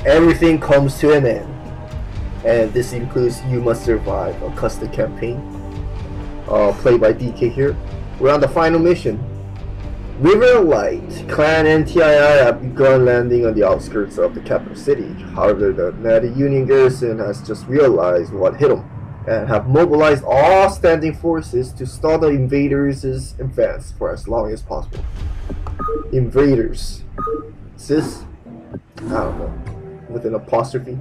everything comes to an end. And this includes You Must Survive, a custom campaign. Played by DK here. We're on the final mission. River Light. Clan NTii have begun landing on the outskirts of the capital city. However, the Natiunion garrison has just realized what hit them and have mobilized all standing forces to stall the invaders' advance for as long as possible. Invaders. Is this? I don't know. With an apostrophe.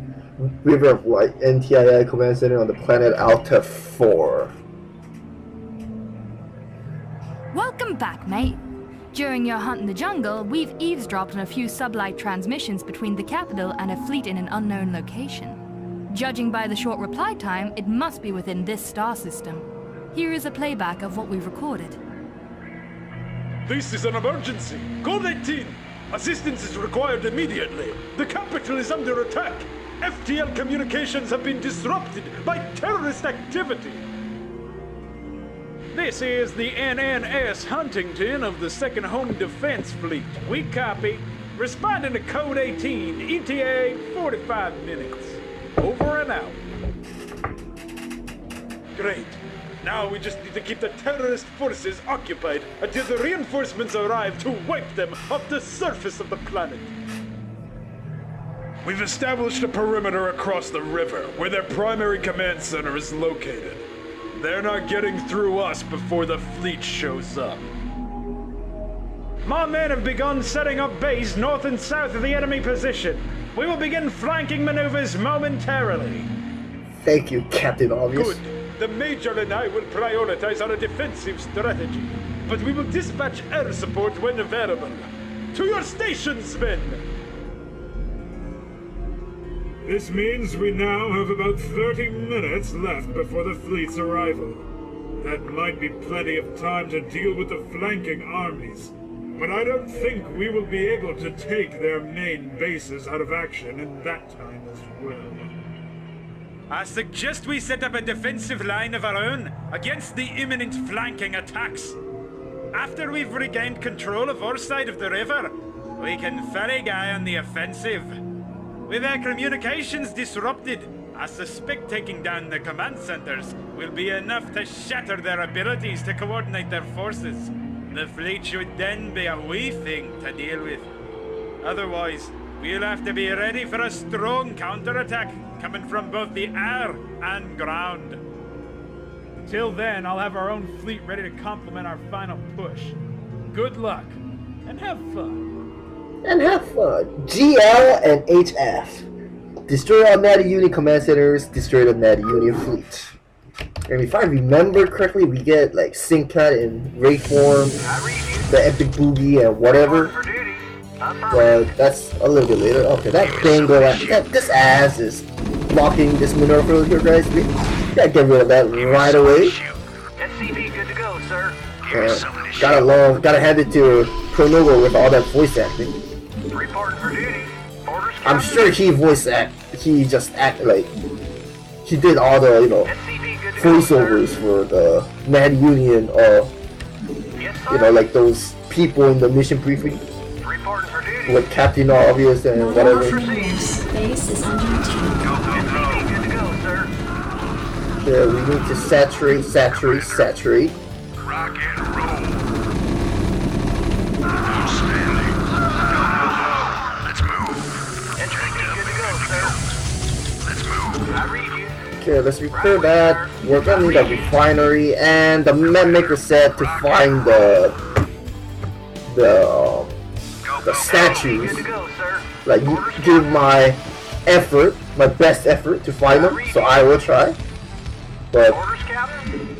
River of Light. NTii command center on the planet Altef IV. Welcome back, mate. During your hunt in the jungle, we've eavesdropped on a few sublight transmissions between the capital and a fleet in an unknown location. Judging by the short reply time, it must be within this star system. Here is a playback of what we've recorded. This is an emergency. Code 18. Assistance is required immediately. The capital is under attack. FTL communications have been disrupted by terrorist activity. This is the NNS Huntington of the 2nd Home Defense Fleet. We copy. Responding to Code 18, ETA 45 minutes. Over and out. Great. Now we just need to keep the terrorist forces occupied until the reinforcements arrive to wipe them off the surface of the planet. We've established a perimeter across the river where their primary command center is located. They're not getting through us before the fleet shows up. My men have begun setting up base north and south of the enemy position. We will begin flanking maneuvers momentarily. Thank you, Captain Obvious. Good. The Major and I will prioritize our defensive strategy, but we will dispatch air support when available. To your stations, men! This means we now have about 30 minutes left before the fleet's arrival. That might be plenty of time to deal with the flanking armies, but I don't think we will be able to take their main bases out of action in that time as well. I suggest we set up a defensive line of our own against the imminent flanking attacks. After we've regained control of our side of the river, we can ferry guy on the offensive. With their communications disrupted, I suspect taking down the command centers will be enough to shatter their abilities to coordinate their forces. The fleet should then be a wee thing to deal with. Otherwise, we'll have to be ready for a strong counterattack coming from both the air and ground. Till then, I'll have our own fleet ready to complement our final push. Good luck, and have fun. GL and HF. Destroy all Natiunion command centers, destroy the Natiunion fleet. And if I remember correctly, we get like Syncat in Ray form, the Epic Boogie and whatever. But that's a little bit later. Okay, that thing this ass is blocking this maneuver here, guys. We gotta get rid of that right away. SCP good to go, sir. Gotta hand it to Pronovo with all that voice acting. Reporting for duty. Orders. I'm sure he just acted like he did all the, you know, voiceovers for the Natiunion, you know, like those people in the mission briefing. Reporting for duty. With Captain Obvious and whatever. Space is under attack. SCP good to go, sir. Yeah, we need to saturate. Rock and roll. Outstanding. Let's move. SCP good to go, sir. Let's move. I read you. Okay, let's repair that. We're gonna need a refinery and the map maker set to find the statues. Good to go, sir. Like, give my best effort to find them. So I will try. But Orders, Captain.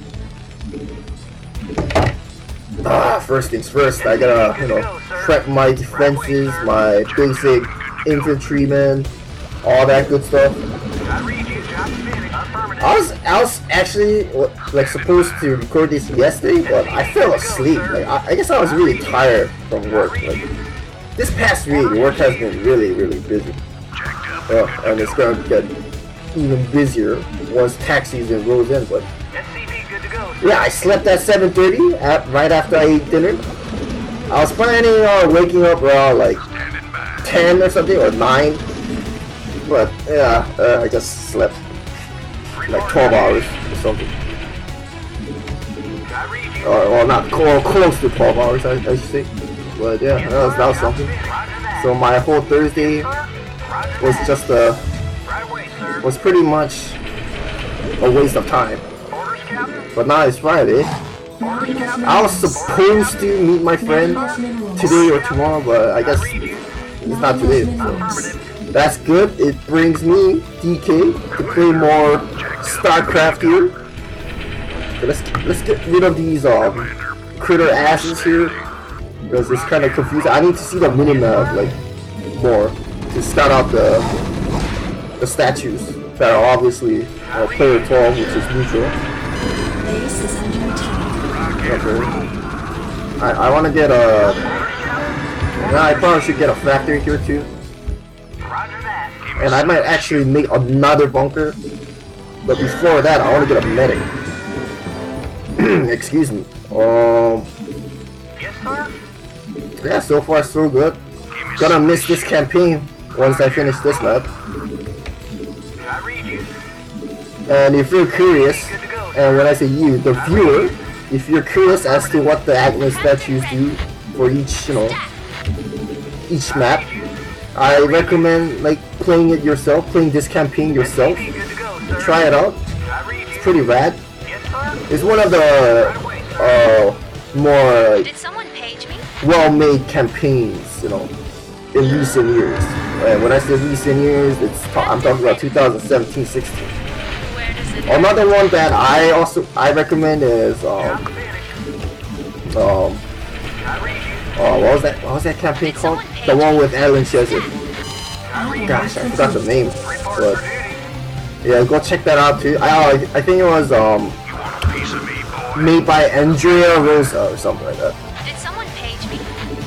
first things first, I gotta, you know, prep my defenses, my basic infantrymen, all that good stuff. I read you. Job finished. Affirmative. I was actually like supposed to record this yesterday, but I fell asleep. Like I guess I was really tired from work. Like this past week, work has been really busy. And it's gonna get even busier once tax season rolls in. But SCP good to go, sir. yeah, I slept at 7:30 right after I ate dinner. I was planning on waking up around like 10 or something, or 9. But yeah, I just slept like 12 hours or something. Well, not close to 12 hours, I should say. But yeah, that was something. So my whole Thursday was just was pretty much a waste of time. But now it's Friday. I was supposed to meet my friend today or tomorrow, but I guess it's not today. So that's good. It brings me DK to play more StarCraft here. So let's get rid of these critter asses here, because it's kind of confusing. I need to see the minimap like more to scout out the statues that are obviously player 12, which is neutral. Base is under attack. Okay. I want to get a. I probably should get a factory here too. And I might actually make another bunker. But before that, I want to get a medic. Excuse me. Yes, sir. Yeah, so far so good. Gonna miss this campaign once I finish this map. I read you. And if you're curious, and when I say you, the viewer, if you're curious as to what the Agnes statues do for each, each map, I recommend like playing it yourself, playing this campaign yourself. Try it out. It's pretty rad. It's one of the more Did someone page me? well-made campaigns, in recent years. And when I say recent years, I'm talking about 2017-16. Where does it Another one that I recommend is what was that campaign called? The one with Alan Chesed. Gosh, I forgot the name. But yeah, go check that out too. I think it was made by Andrea Rosa or something like that. Did someone page me?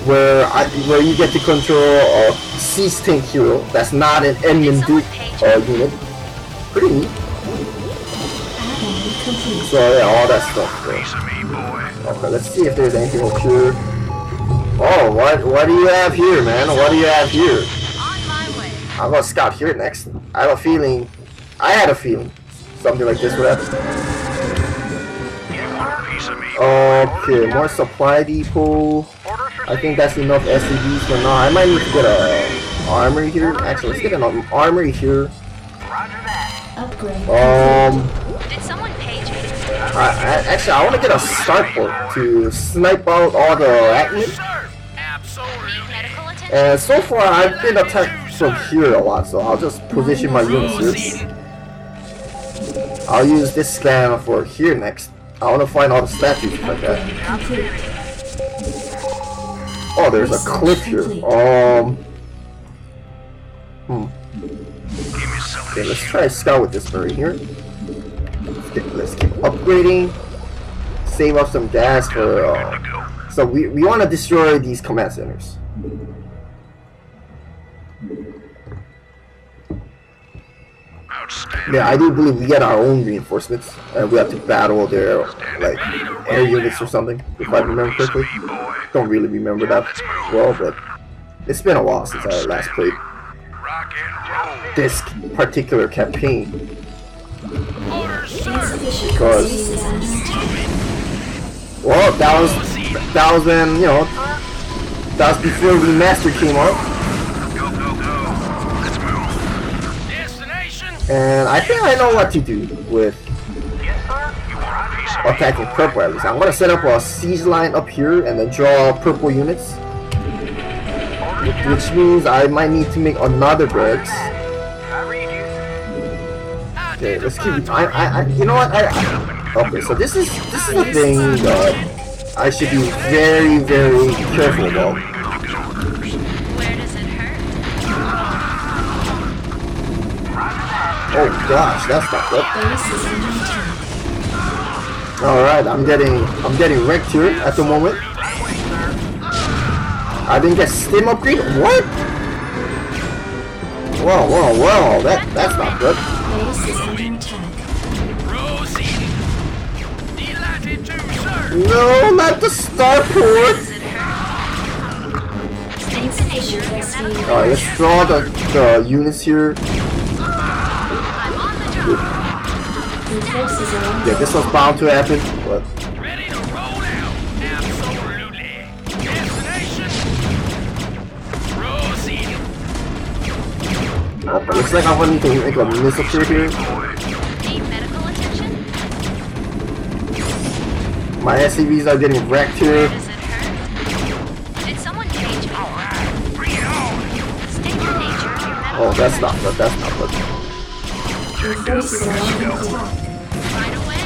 Where you get to control a siege tank hero that's not an Enman Duke unit. Pretty neat. Add-on complete. So yeah, all that stuff. Okay, let's see if there's anything up here. Oh, what do you have here, man? What do you have here? On my way. I'm gonna scout here next. I had a feeling something like this would happen. Okay, more supply depot. I think that's enough SCVs for now. I might need to get a armory here. Actually, let's get an armory here. Upgrade. Did someone page me? Actually, I want to get a starport to snipe out all the admin. Need medical attention? And so far, I've been attacked from here a lot, so I'll just position my units here. I'll use this scan for here next. I want to find all the statues like that. Complete. Oh, there's a cliff here. Okay, let's try to scout with this bird here. Let's keep upgrading. Save up some gas for. So we want to destroy these command centers. Yeah, I do believe we get our own reinforcements, and we have to battle their like air units or something, if I remember correctly. Don't really remember that well, but it's been a while since I last played this particular campaign. Because well, that was when that was before Remastered came out. And I think I know what to do with attacking purple at least. I'm gonna set up a siege line up here and then draw purple units, which means I might need to make another barracks. Okay, let's keep. You know what? Okay, so this is the thing that I should be very, very careful about. Where does it hurt? Oh gosh, that's not good. Base is under attack. Alright, I'm getting wrecked here at the moment. I didn't get stim upgrade? What? Whoa, that's not good. Base is under attack. No, not the starport! Does it hurt? Mission succeeded. Alright, let's draw the units here. I'm on the job. Your forces are under Yeah, this was bound to happen, but Ready to roll out. Absolutely. Destination. Proceed. oh, looks like I'm gonna need to make a missile here. Need medical attention? My SCVs are getting wrecked here. Does it hurt? Did someone page me? Bring it on. State the nature of your medical Oh, that's not good. That's not good. Your forces are under attack. right away.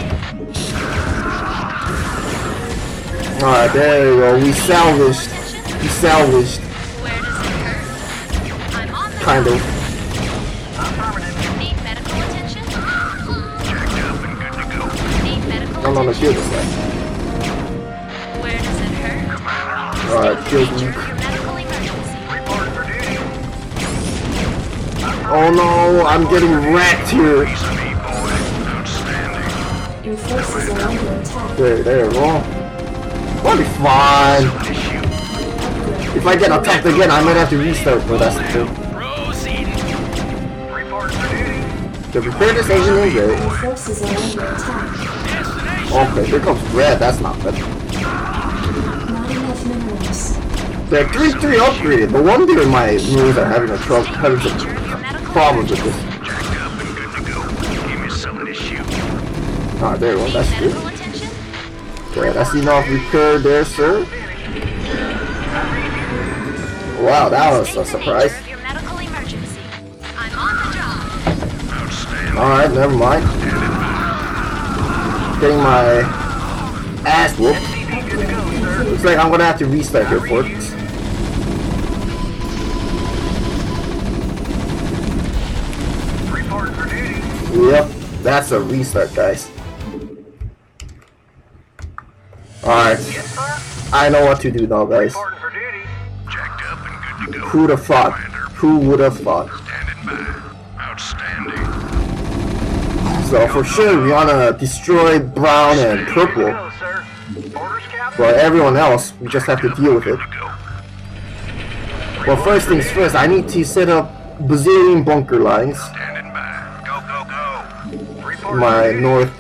Alright, there we go. We salvaged. We salvaged. Where does it hurt? I'm on the Kind of. Need medical attention? Need medical I'm on the attention? shield this guy. Where does it hurt? Alright, shield Nature weak. of your medical emergency. Oh no, I'm getting wrecked here. Your forces are under attack. There we go. I'll be fine. If I get attacked again, I might have to restart, but that's the thing. Proceed. To repair this engineering Your gate. forces are under attack. Okay, here comes red. That's not good. Not enough minerals. They're 3-3 upgraded. No wonder my moves are having some problems with this. Ah, there we go. That's good. Medical attention? Okay, that's enough repair there, sir. Wow, that was a State the surprise. nature of your medical emergency. I'm on the job. Alright, never mind. Getting my ass whooped. Looks like I'm gonna have to restart here for it. Yep, that's a restart, guys. Alright. I know what to do now, guys. Jacked up and good to go. Who'd have thought? Who would have thought? Standing by. Outstanding. So for sure we wanna destroy brown and purple, but everyone else we just have to deal with it. Well, first things first, I need to set up bazillion bunker lines Standing by. Go, go, go. in my north,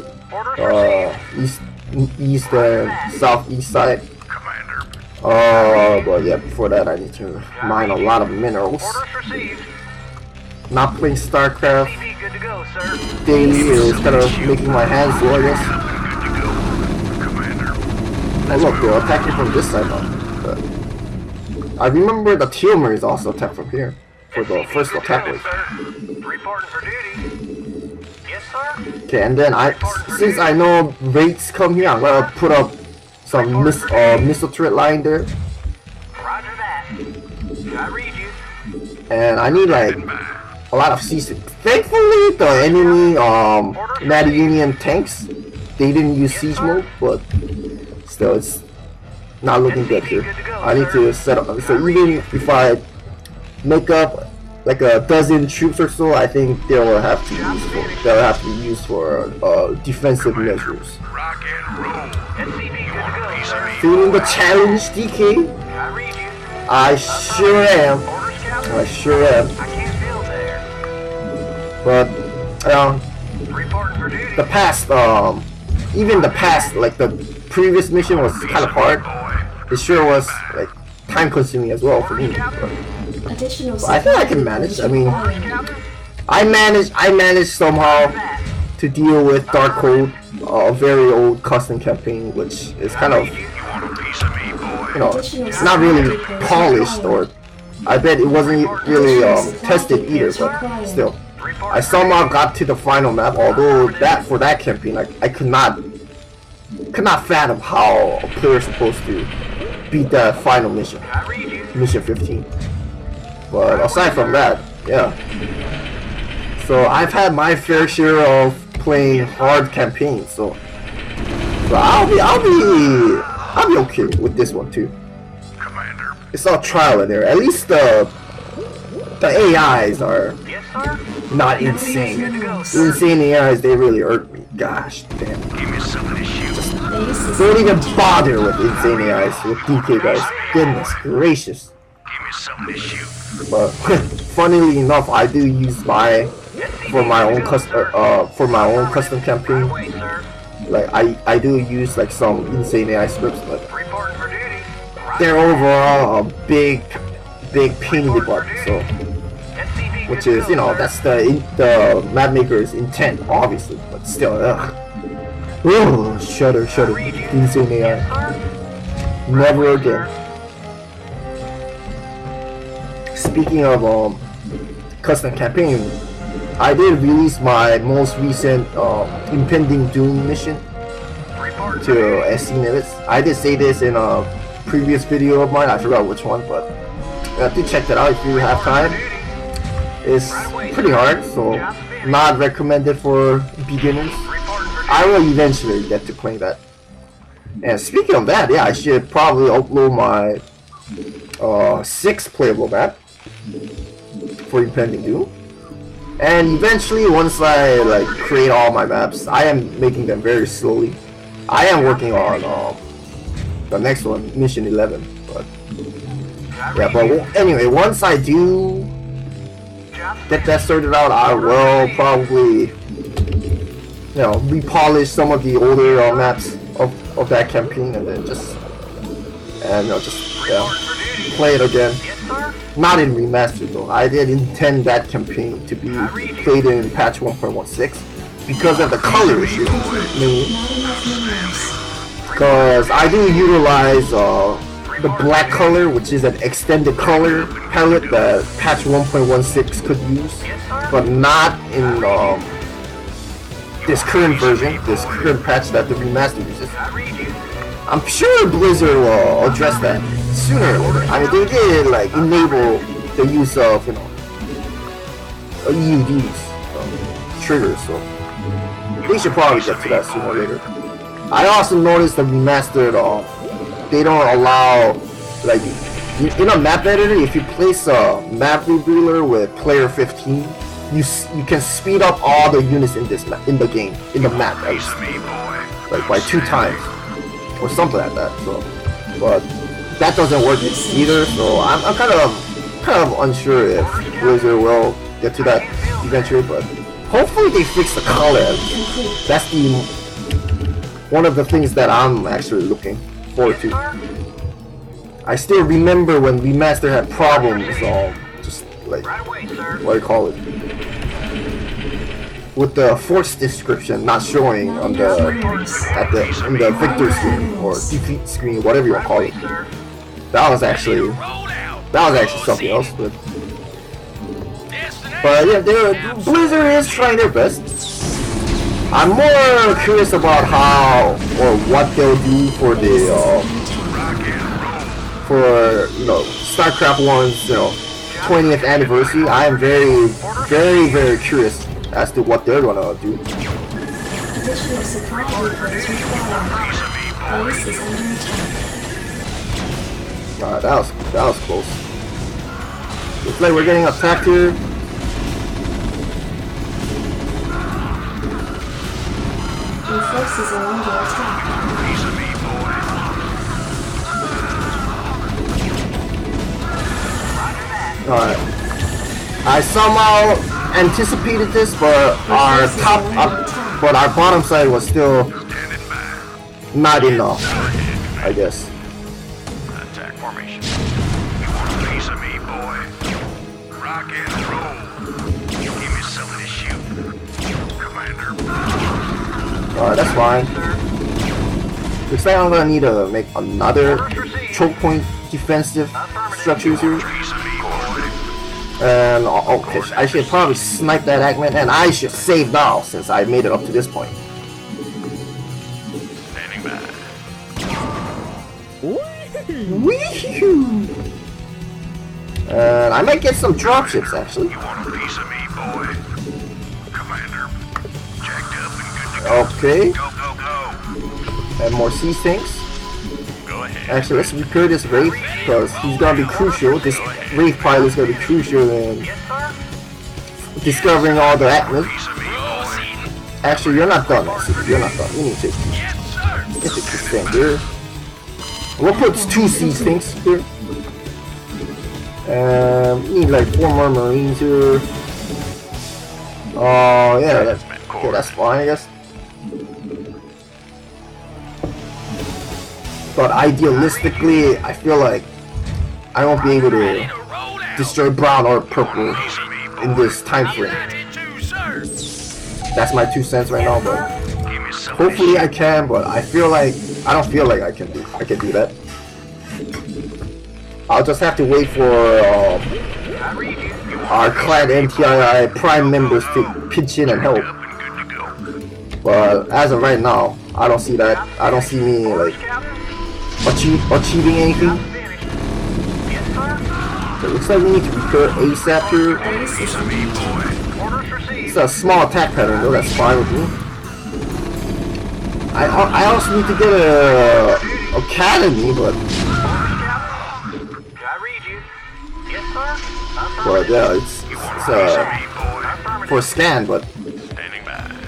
east and southeast side. Commander. But yeah, before that I need to mine a lot of minerals. Not playing StarCraft daily is kind of making my hands slow, I guess. Oh look, they're attacking from this side now. But I remember the Teomer is also attacked from here for the first attack wave. Okay, and then since I know raids come here, I'm gonna put up some missile turret line there. And I need like a lot of CC. Thankfully, the enemy Natiunion tanks, they didn't use siege mode, but still, it's not looking good here. I need to set up. So even if I make up like a dozen troops or so, I think they'll have to be used for defensive measures. Rock and roll. You want a piece of me? Feeling the challenge, DK? I sure am. I sure am. But the past, even the past, like the previous mission was kind of hard. It sure was like time-consuming as well for me. Additional But I think I can manage. I mean, I managed somehow to deal with Darkhold, a very old custom campaign, which is kind of, You want a piece of me, boy? you know, it's not really polished, or I bet it wasn't really tested either, but still. I somehow got to the final map, although for that campaign, I could not fathom how a player's supposed to beat that final mission, mission 15. But aside from that, yeah. So I've had my fair share of playing hard campaigns, so I'll be okay with this one too. Commander. It's all trial and error. At least the AIs are not insane. The insane AIs, they really irk me. Gosh damn. Give me something to shoot. base is Don't even bother with insane AIs with DK, guys. Goodness gracious. Give me me something to shoot. But funnily enough, I do use for my own custom campaign. Like I do use like some insane AI scripts, but they're overall a big pain in the butt. So, which is, you know, that's the map maker's intent, obviously, but still, oh, shudder, insane AI. Never again. Speaking of custom campaign, I did release my most recent impending doom mission to SC minutes. I did say this in a previous video of mine, I forgot which one, but do check that out if you have time. It's pretty hard, so not recommended for beginners. I will eventually get to playing that. And speaking of that, yeah, I should probably upload my 6th playable map for impending doom. And eventually, once I like create all my maps, I am making them very slowly. I am working on the next one, Mission 11. But yeah, but anyway, once I do get that sorted out, I will probably, you know, repolish some of the older maps of that campaign, and then just play it again. Not in Remastered though. I did intend that campaign to be played in patch 1.16 because of the color issue. Because I do utilize the black color, which is an extended color palette that patch 1.16 could use, but not in this current version, this current patch that the Remastered uses. I'm sure Blizzard will address that sooner or later. I mean, they did like enable the use of, you know, EUDs, triggers, so they should probably get to that sooner or later. I also noticed the Remastered, they don't allow, like, in a map editor, if you place a map revealer with player 15, you can speed up all the units in this in the game, in the map, at least, like by 2 times or something like that. So, but that doesn't work either. So I'm kind of unsure if Blizzard will get to that eventually. But hopefully they fix the color. That's one of the things that I'm actually looking forward to. I still remember when Remastered had problems, just like, what do you call it, with the force description not showing on the in the victor screen or defeat screen, whatever you want to call it. That was actually something else. But yeah, Blizzard is trying their best. I'm more curious about how or what they'll do for the you know, StarCraft 1's, you know, 20th anniversary. I am very, very, very curious as to what they're gonna do. Additional supply depots required. Base is under attack. That was close. Looks like we're getting attacked here. Your forces are under attack. Alright. I somehow anticipated this, but our bottom side was still not enough, I guess. Attack formation. You want a piece of me, boy? Rock and roll. Give me something to shoot, Commander. Alright, that's fine. Looks like I'm gonna need to make another choke point defensive structures here. And okay, I should probably snipe that Eggman, and I should save now since I made it up to this point. Standing by. Wee-hoo! And I might get some dropships actually. You want a piece of me, boy? Commander. Jacked up and good to go. Okay. Go. And more sea tanks. Go ahead. Actually, let's repair this Wraith because he's gonna be crucial. This Wraith pilot is gonna be crucial in discovering all the Atlas. Actually, you're not done. Actually, you're not done. We need to get this thing here. We'll put 2 sea tanks here. Need like 4 more Marines here. Oh, yeah, that's fine, I guess. But idealistically, I feel like I won't be able to destroy brown or purple in this time frame. That's my 2 cents right now, but hopefully I can. But I don't feel like I can do that. I'll just have to wait for our clan NTii Prime members to pitch in and help. But as of right now, I don't see that. I don't see me like achieving anything. So it looks like we need to repair ASAP here. It's a small attack pattern though, that's fine with me. I also need to get a academy, but yeah, it's for a scan, but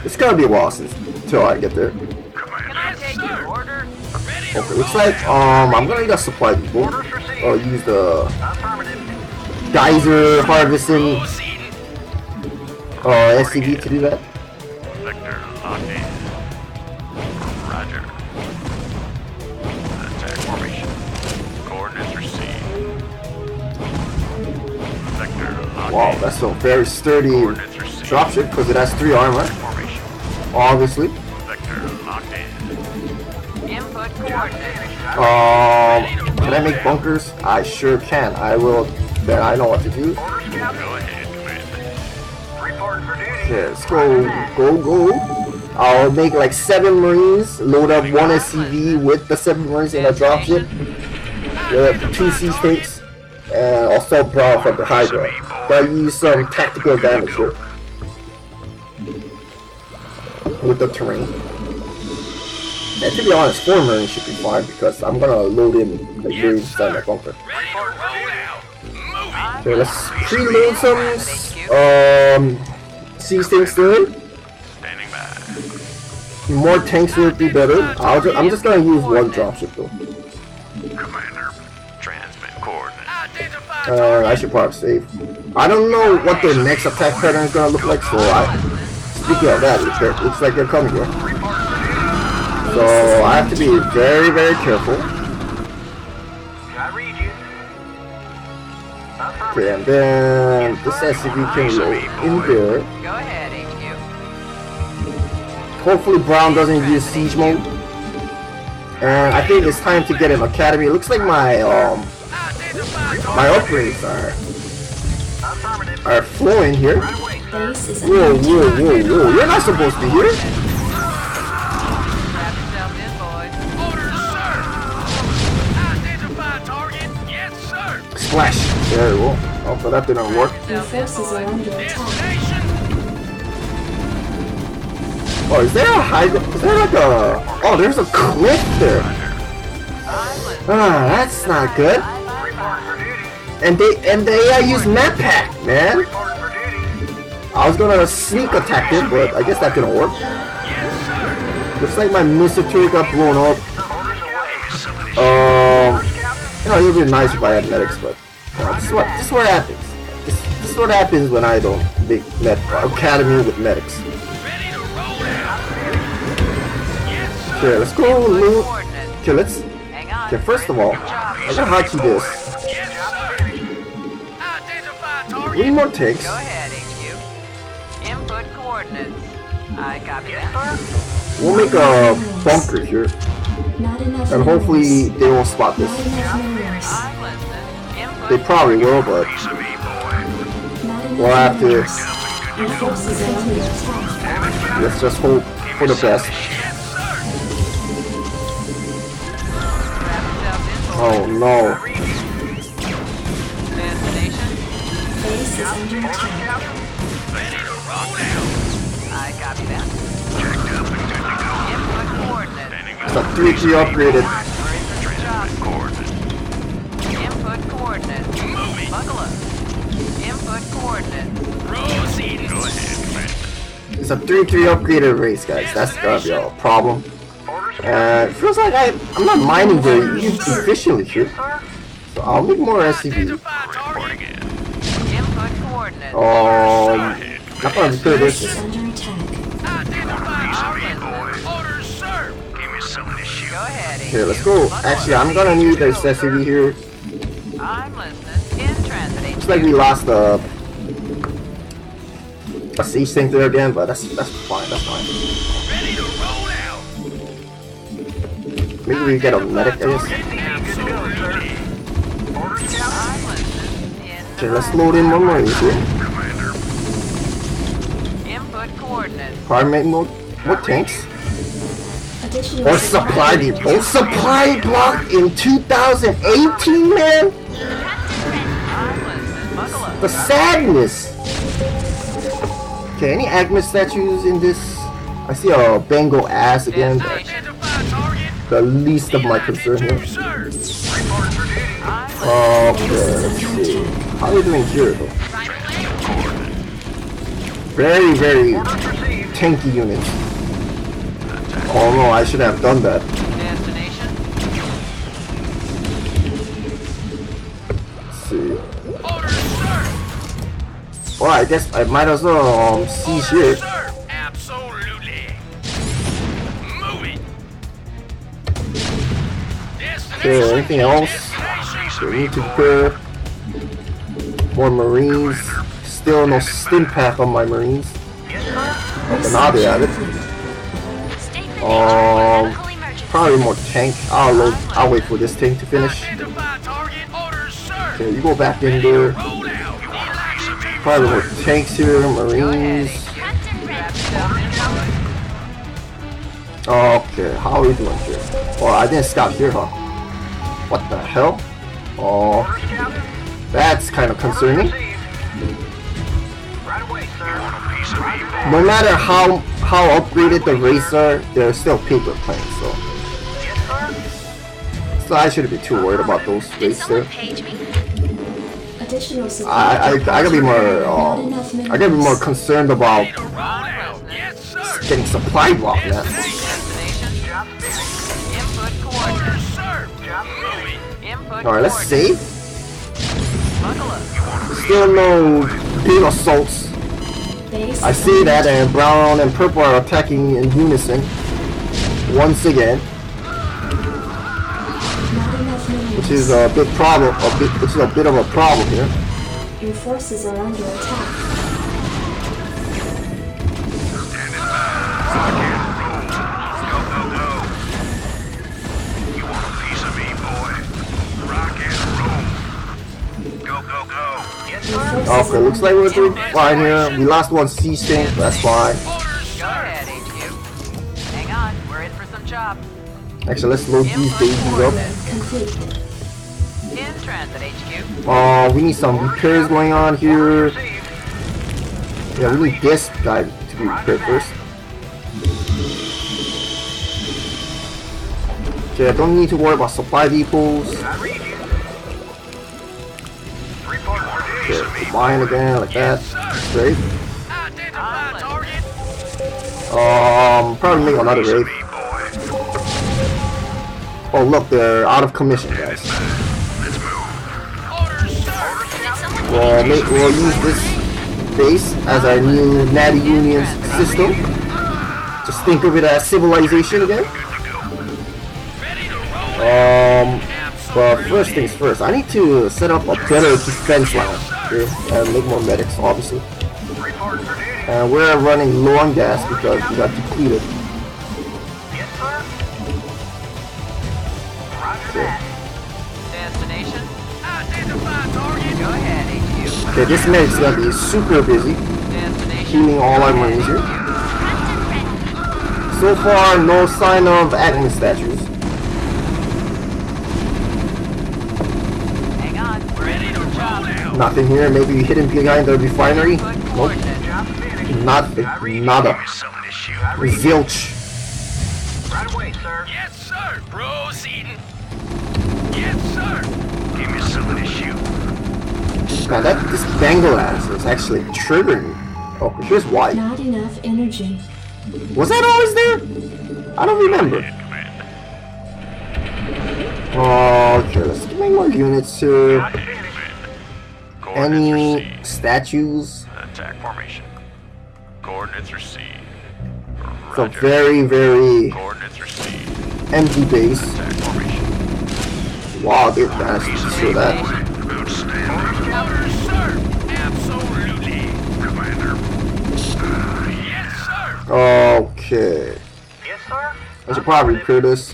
it's gonna be a while until I get there. Okay, looks like I'm gonna need a supply depot. I'll use the geyser harvesting SCV to do that. Vector locked in. Roger. Attack formation. Coordinates received. Vector locked Wow, in. that's a very sturdy dropship because it has 3 armor. Formation. Obviously. Vector locked in. Input coordinates. Can I make bunkers? I sure can. I will. Then I know what to do. Go ahead, Commander. Okay, let's go. I'll make like 7 Marines, load up 1 SCV with the 7 Marines in a dropship. With 2 sea snakes, and I'll start Brawl from the Hydra. But I use some tactical damage here with the terrain. And to be honest, 4 Marines should be fine because I'm gonna load in the Marines inside my bunker. Okay, let's preload some sea snakes there. Standing by. More tanks would be better. I'm just gonna use 1 dropship though. Commander. Transmit coordinates. I should probably save. I don't know what the next attack pattern is gonna look like, so speaking of that, it looks like they're coming here. So I have to be very, very careful. Okay, and then this SCV can load in there. Go ahead, HQ. Hopefully Brown doesn't use siege mode. And I think it's time to get an academy. It looks like my upgrades are flowing here. Whoa, you're not supposed to be here. Strap yourself in, boys. Orders, sir. Identify target. Yes, sir. Splash. There we go. Oh, but that didn't work. Your forces are under attack. Oh, is there a hide? Is there like a? Oh, there's a cliff there. Ah, that's not good. And they use map pack, man. I was gonna sneak attack it, but I guess that didn't work. Looks like my missile turret got blown up. You know, it would be nice if I had medics, but this is what happens. This is what happens when I don't make academy with medics. Okay, let's go loot. Okay, first of all, I gotta hide this. We need more tanks. Go ahead, HQ. Input coordinates. I copy that. We'll make a bunker here, Not enough and hopefully they won't spot this. Not enough minerals. I'm listening. Input They probably will, but Not enough we'll have to. minerals. Your forces are under attack. Let's just hope for the best. Oh no. Destination. Base is under attack. I copy that. Input coordinates. It's a 3-3 upgraded. Input coordinates. Buckle up. Input coordinates. Proceed. Go ahead, Commander. It's a 3-3 upgraded race, guys. That's gonna be a problem. And it feels like I'm not mining very efficiently here. So I'll make more SCV. coordinates. Not gonna repair Base this. is under attack. Orders, sir. Give me some of this shit. Go ahead, Here, let's go. Actually, I'm gonna need the accessory here. I'm listening. In transit, Looks like we lost a siege tank there again, but that's fine. That's fine. Ready to roll out. Maybe we get a medic, I guess. I'm listening. In Okay, let's load in more marines here. input coordinates. Probably make more tanks. Additional Or supply depot. Supply block in 2018, man. I'm listening. Buckle up. The sadness. Okay, any Agnes statues in this? I see a Bengal ass again. Identify target. The least of my concern here. Sir. Okay, let's see. How are we doing here though? Very, very tanky units. Oh no, I should have done that. Destination. Let's see. Orders, sir. Well, I guess I might as well siege here. Sir. Absolutely. Move it. Okay, anything else? Okay, we need to prepare more marines. Still no stim pack on my marines. Okay, now they have it. Probably more tank. I'll wait for this tank to finish. Identify target. Orders, sir. Okay, you go back in there. Roll out. Probably more tanks here, marines. Okay, how are we doing here? Oh, I didn't scout here, huh? What the hell? Oh, that's kind of concerning. No matter how upgraded the raids are, they're still paper planes, so I shouldn't be too worried about those raids there. Additional I supply. gotta be more I gotta be more concerned about Yes, sir. getting supply block, man. Destination. Input coordinates. Sir. Input All right, let's coordinates. save. Buckle up. Still no big assaults. Base I is see under that, attack. and brown and purple are attacking in unison once again, Not enough minerals. which is a big problem. Which is a bit of a problem here. Your forces are under attack. Go, go, go. You want a piece of me, boy? Rock and roll. Go, go, go. Yes, Your sir. forces Okay, are looks like under we're doing attack. fine here. We lost one siege tank, but that's fine. Orders, Go sir. ahead, HQ. Hang on. We're in for some chop. Actually, let's load these Input babies up. coordinates. Complete. In transit, HQ. We need some repairs going on here. Yeah, we need this guy to be repaired first. Okay, I don't need to worry about supply depots. Okay, combine again like that. Great. Identify target. Probably make another raid. Me, boy. Oh look, they're out of commission, guys. Let's move. Orders, sir. We'll use this base as our new Natiunion system. Just think of it as civilization again. Ready to roll. But first things first, I need to set up a better defense line here and make more medics, obviously. And we're running low on gas because we got depleted. Okay. Destination. Identify target. Go ahead, HQ. Okay, this medic's gonna be super busy, Destination. healing all our marines here. So far, no sign of admin statues. Hang on. We're in for some chop. Nothing here, maybe hidden behind the refinery. Input Nope, coordinates. nothing, nada. Some of this shit. Zilch. Right away, sir. Yes, sir. Proceeding. Yes, sir. Give me some of this shit. Man, this Bengal ass is actually triggering me. Oh, here's why. Not enough energy. Was that always there? I don't remember. Okay, let's make more units here. Coordinates Any received. statues? Attack formation. Coordinates received. It's a Roger. very Coordinates received. empty base. Attack formation. Wow, dude, that's sure that. Outstanding. Orders, sir. Absolutely. Commander. Yes, sir. Okay. Yes, sir. I should probably repair this.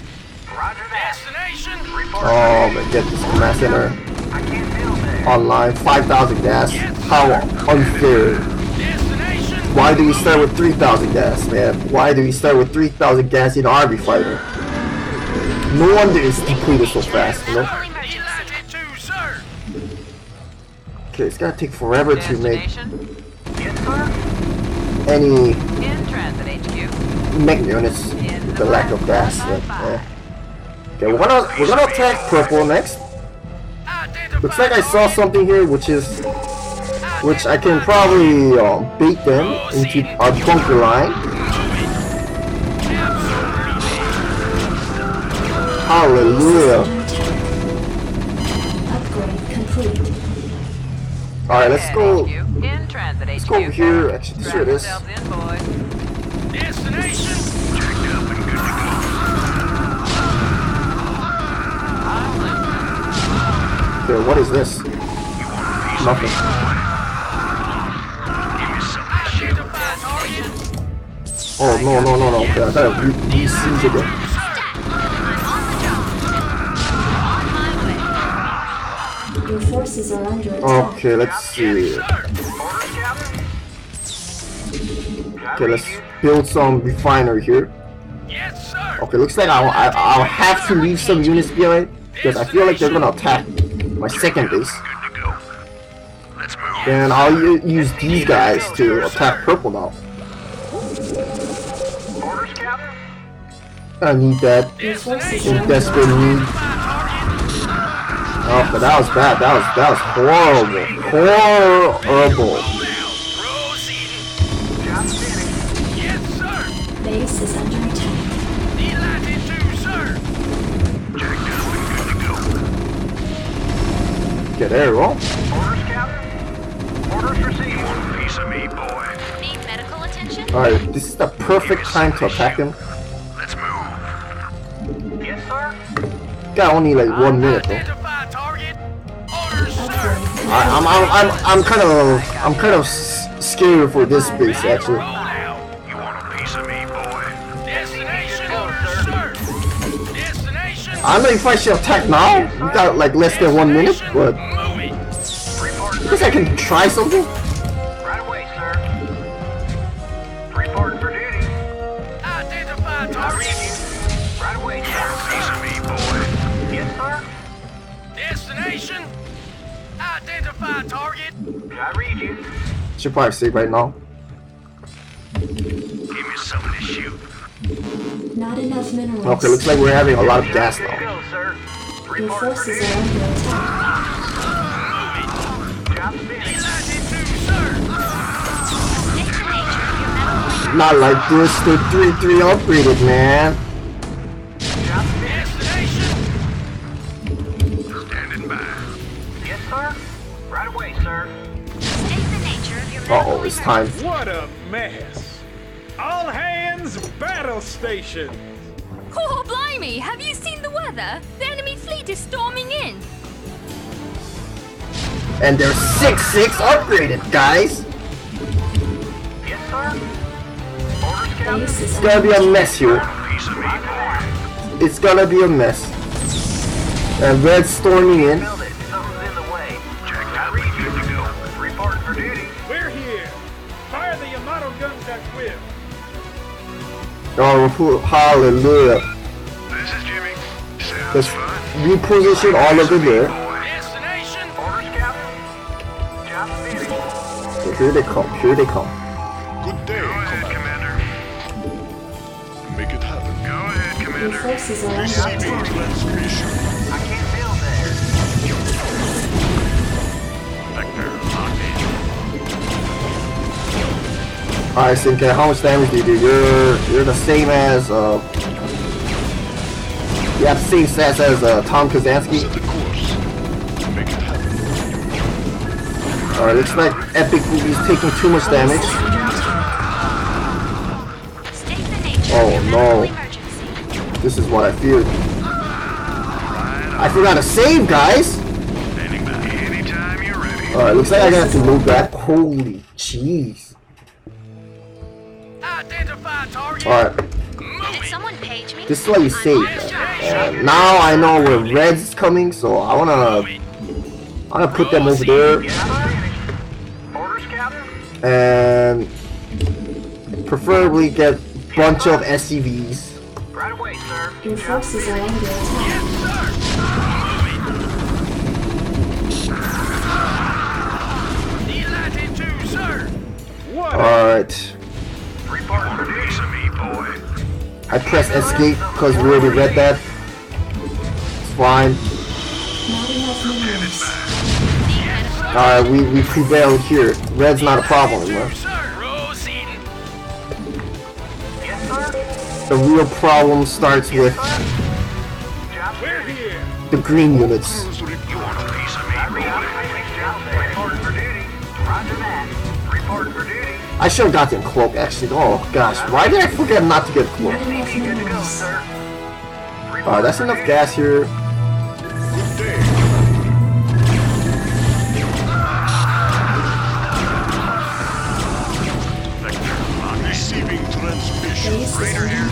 Roger that. Destination. Oh, man, get this command center I can't build that. online. 5,000 gas. How unfair. Destination. Why do we start with 3,000 gas, man? Why do we start with 3,000 gas in Army Fighter? No wonder it's depleted so fast, you know? Latitude, sir. Okay, it's gonna take forever to make Destination? Yes, sir. any In transit, HQ. mech units. The lack of gas. Yeah. Okay, we're gonna attack purple next. Looks like I saw something here, which I can probably bait them into our bunker line. Hallelujah! Upgrade complete. All right, let's go. HQ. In transit, HQ. Let's go over here. Actually, Strap sure this. yourselves in, boys. Destination. Checked up and good to go. Okay, what is this? Nothing. Give me some shit. Oh no. Okay, I gotta re-siege again. Your forces are under attack. Okay, let's see. Okay, let's build some refinery here. Yes, sir. Okay, looks like I'll have to leave some units behind because I feel like they're gonna attack my second base. Good to go. Let's move. Then I'll use these guys to attack purple now. Orders, Captain. I need that Your forces in are under desperate attack. need. Oh, but that was bad. That was horrible. Horrible. Job finished. Yes, sir. Base is under attack. Latitude, sir. Checked up and good to go. Okay, there we go. Orders, Captain. Orders received. Want a piece of me, boy? Need medical attention? Alright, this is the perfect time to attack him. Let's move. Yes, sir. Got only like 1 minute though. Identify target. Orders, sir. Upgrade complete. I'm kind of scared for this base actually. Roll out. You want a piece of me, boy? Destination. Orders, sir. Destination. I don't know if I should attack now. We got like less than 1 minute, but Moving. Reporting. I guess I can try something. Right away, sir. Reporting for duty. Identify target. Right away, sir. Piece of me, boy. Yes, sir. Destination. Identify target. I read you. Should probably save right now. Give me something to shoot. Not enough minerals. Okay, looks like we're having a lot of gas Good to now. go, sir. Your Reporting for forces duty. are under attack. Job finished. Latitude, sir. Not like this. The 3-3 upgraded, man. Job finished. Destination. Standing by. Yes, sir. Right away, sir. State the nature of your Uh-oh, it's time. What a mess! All hands, battle station! Oh, blimey! Have you seen the weather? The enemy fleet is storming in. And they're 6-6 upgraded, guys. Yes, sir. Orders, Captain. Base is It's gonna be a mess here. Piece of me, boy. It's gonna be a mess. And red storming in. Build it. Something's in the way. Checked I up read and you. good to go. Reporting for duty. We're here! Fire the Yamato guns at whip! Oh, hallelujah. This is Jimmy. Sounds Let's fun. reposition all of them there. Destination. Orders, Captain. Job finished. So here they come. Here they come. Good day, Go ahead, Commander. Commander. Make it happen. Go ahead, Your Commander. forces are under Receiving attack. transmission. I can't build that. Vector locked in. Alright, Sinka, how much damage do you do? You're the same as you have the same stats as Tom Kazansky. Set the course. Make it happen. Alright, looks like Epic Movie is taking too much damage. Oh no. This is what I feared. I forgot to save, guys! Alright, looks like I have to move back. Holy jeez. Alright. Did someone page me? This is why you save. Now I know where Red's coming, so I wanna put them over there. And preferably get a bunch of SCVs. Right away, sir. Your forces are under attack. Alright. I press escape because we already read that. It's fine. Now we have minions. Alright, we prevailed here. Red's not a problem anymore. The real problem starts with the green units. I should have gotten cloak actually. Oh gosh, why did I forget not to get cloak? Alright, that's enough gas here. Receiving transmission. Raider here.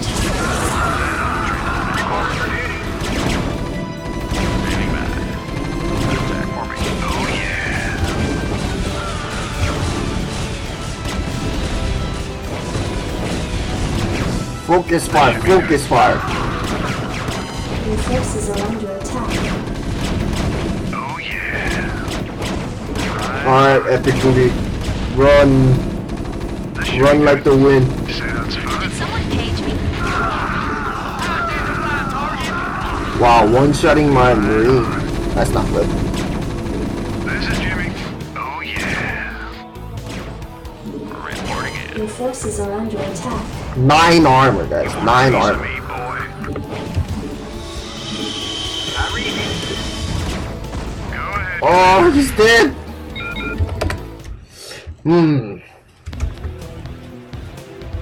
Focus fire, focus fire. Your forces are under attack. Oh yeah. Alright, Epic Movie. Run. Run like the wind. Sounds fun. Did someone page me? Wow, one-shotting my Marine. That's not good. This is Jimmy. Oh yeah. Reporting it. Your forces are under attack. 9 armor, guys. 9 armor. Me, boy. Go ahead. Oh, he's dead.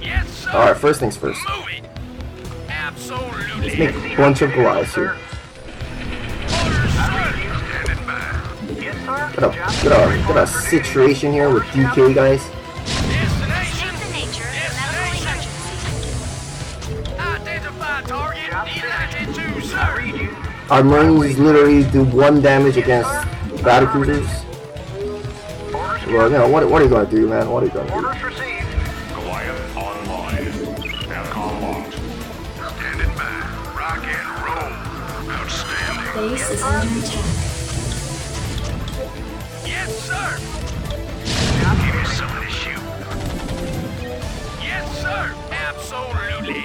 Yes, sir. Alright, first things first. Move it. Absolutely. Let's make a bunch of Goliaths here. Standing by. Yes, sir. Get a situation here with DK, guys. Destination. State the nature of the medical emergency. Identify target. Elected to, sir. Our Marines literally do 1 damage against battlecruisers. Well, you know, what are you gonna do, man? What are you gonna do? Orders received. Goliath online. Aircom locked. Standing by. Rock and roll. Outstanding. Base is under attack. Yes, sir. Give me something to shoot. Yes, sir. Absolutely.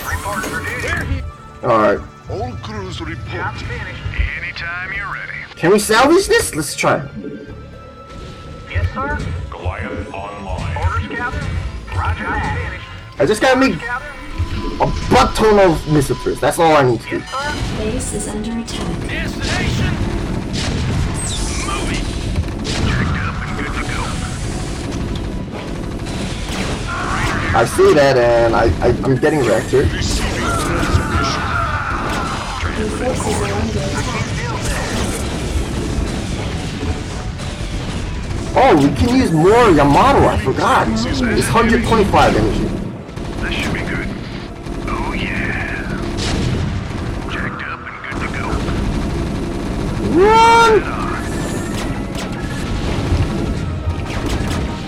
Report for duty. Alright. All crews report. Job finished. Anytime you're ready. Can we salvage this? Let's try. Yes, sir. Goliath online. Orders, Captain. Roger that. Finished. I just gotta make Captain. a butt ton of missiles. That's all I need to do. Yes, sir. Base is under attack. Destination. Moving. Checked up and good to go. I see that and I'm getting wrecked here. Receiving transmission. Your forces are under attack. Oh, we can use more Yamato, I forgot. It's 125 energy. This should be good. Oh yeah. Checked up and good to go. Run!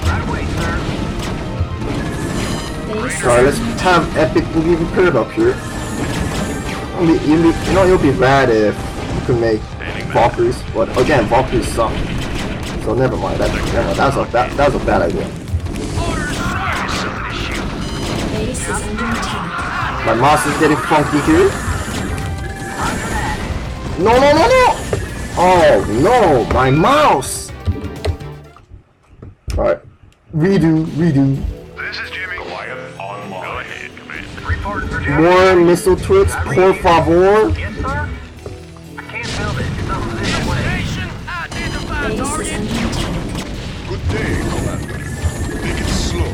Right away, sir. Base is Alright, let's under have Epic Movie prepared up here. You know, it'll be bad if you can make Valkyries, but again, Valkyries suck. So never mind. That was a bad idea. Base is under attack. My mouse is getting funky here. No! Oh no, my mouse! Alright. Redo. This is Jimmy. Goliath online. Go ahead, Command. Report for duty. More missile turrets, por favor. Yes, sir. I can't build it. Something's in the way. Destination. Identify Base is target. under day, Commander. Take it slow.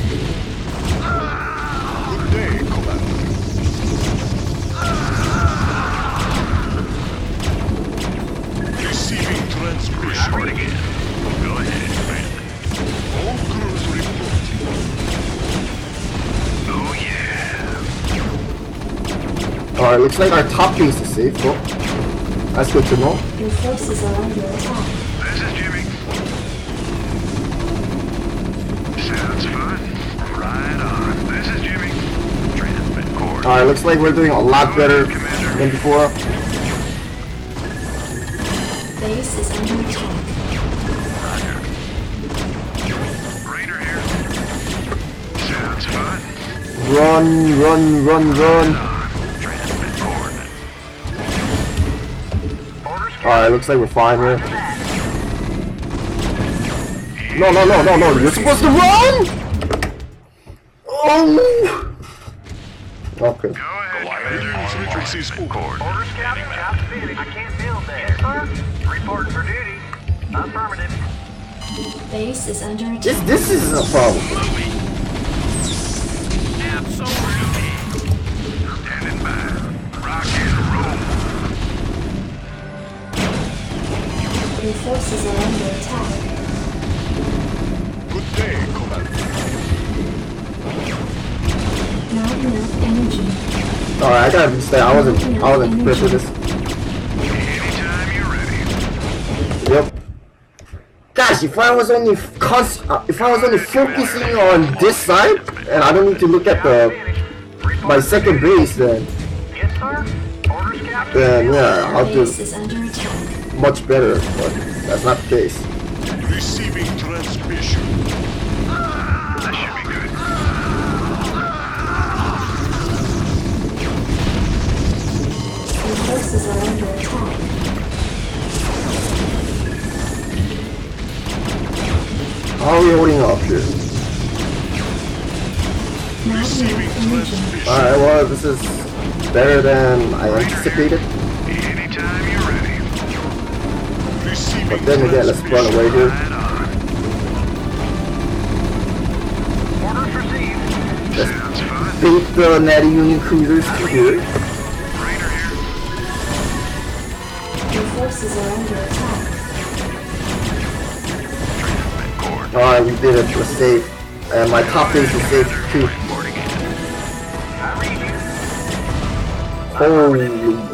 Good day, Commander. Receiving transmission. Reporting in. Go ahead, Commander. All crews reporting. Oh, yeah. Alright, looks like our top base is safe. Cool. That's good to know. Your forces are under attack. This is Jimmy. Sounds fun. Right on. This is Jimmy. Transmit cord. Alright, looks like we're doing a lot better than before. Base is under attack. Raider here. Sounds fun. Run. Transmit coordinates. Alright, looks like we're fine here. No. You're supposed to run! Oh! Okay. Go ahead, Commander. Cord. Orders, Captain. Job's finished. I can't build there. Yes, sir. Reporting for duty. Affirmative. Base is under attack. This is a problem. Absolutely. Standing by. Rock and roll. Your forces are under attack. Good day, Commander. Not enough energy. Alright, I gotta restart. I wasn't prepared for this. Anytime you're ready. Yep. Gosh, if I was only focusing on this side, and I don't need to look at my second base, then Yes, sir. Orders, Captain. yeah, I'll do Base is under attack. much better. But that's not the case. Receiving transmission. That should be good. Your forces are under attack. How are we holding up here? Not enough energy. Alright, well, this is better than I anticipated. Anytime you're ready. Receiving But then again, let's run away here. Orders received. Sounds fun. Beat the Natiunion cruisers to here. Raider here. Your forces are under attack. Transmit cord. Alright, we did it. We're safe. And my top base is safe too. Reporting in. I read you. Holy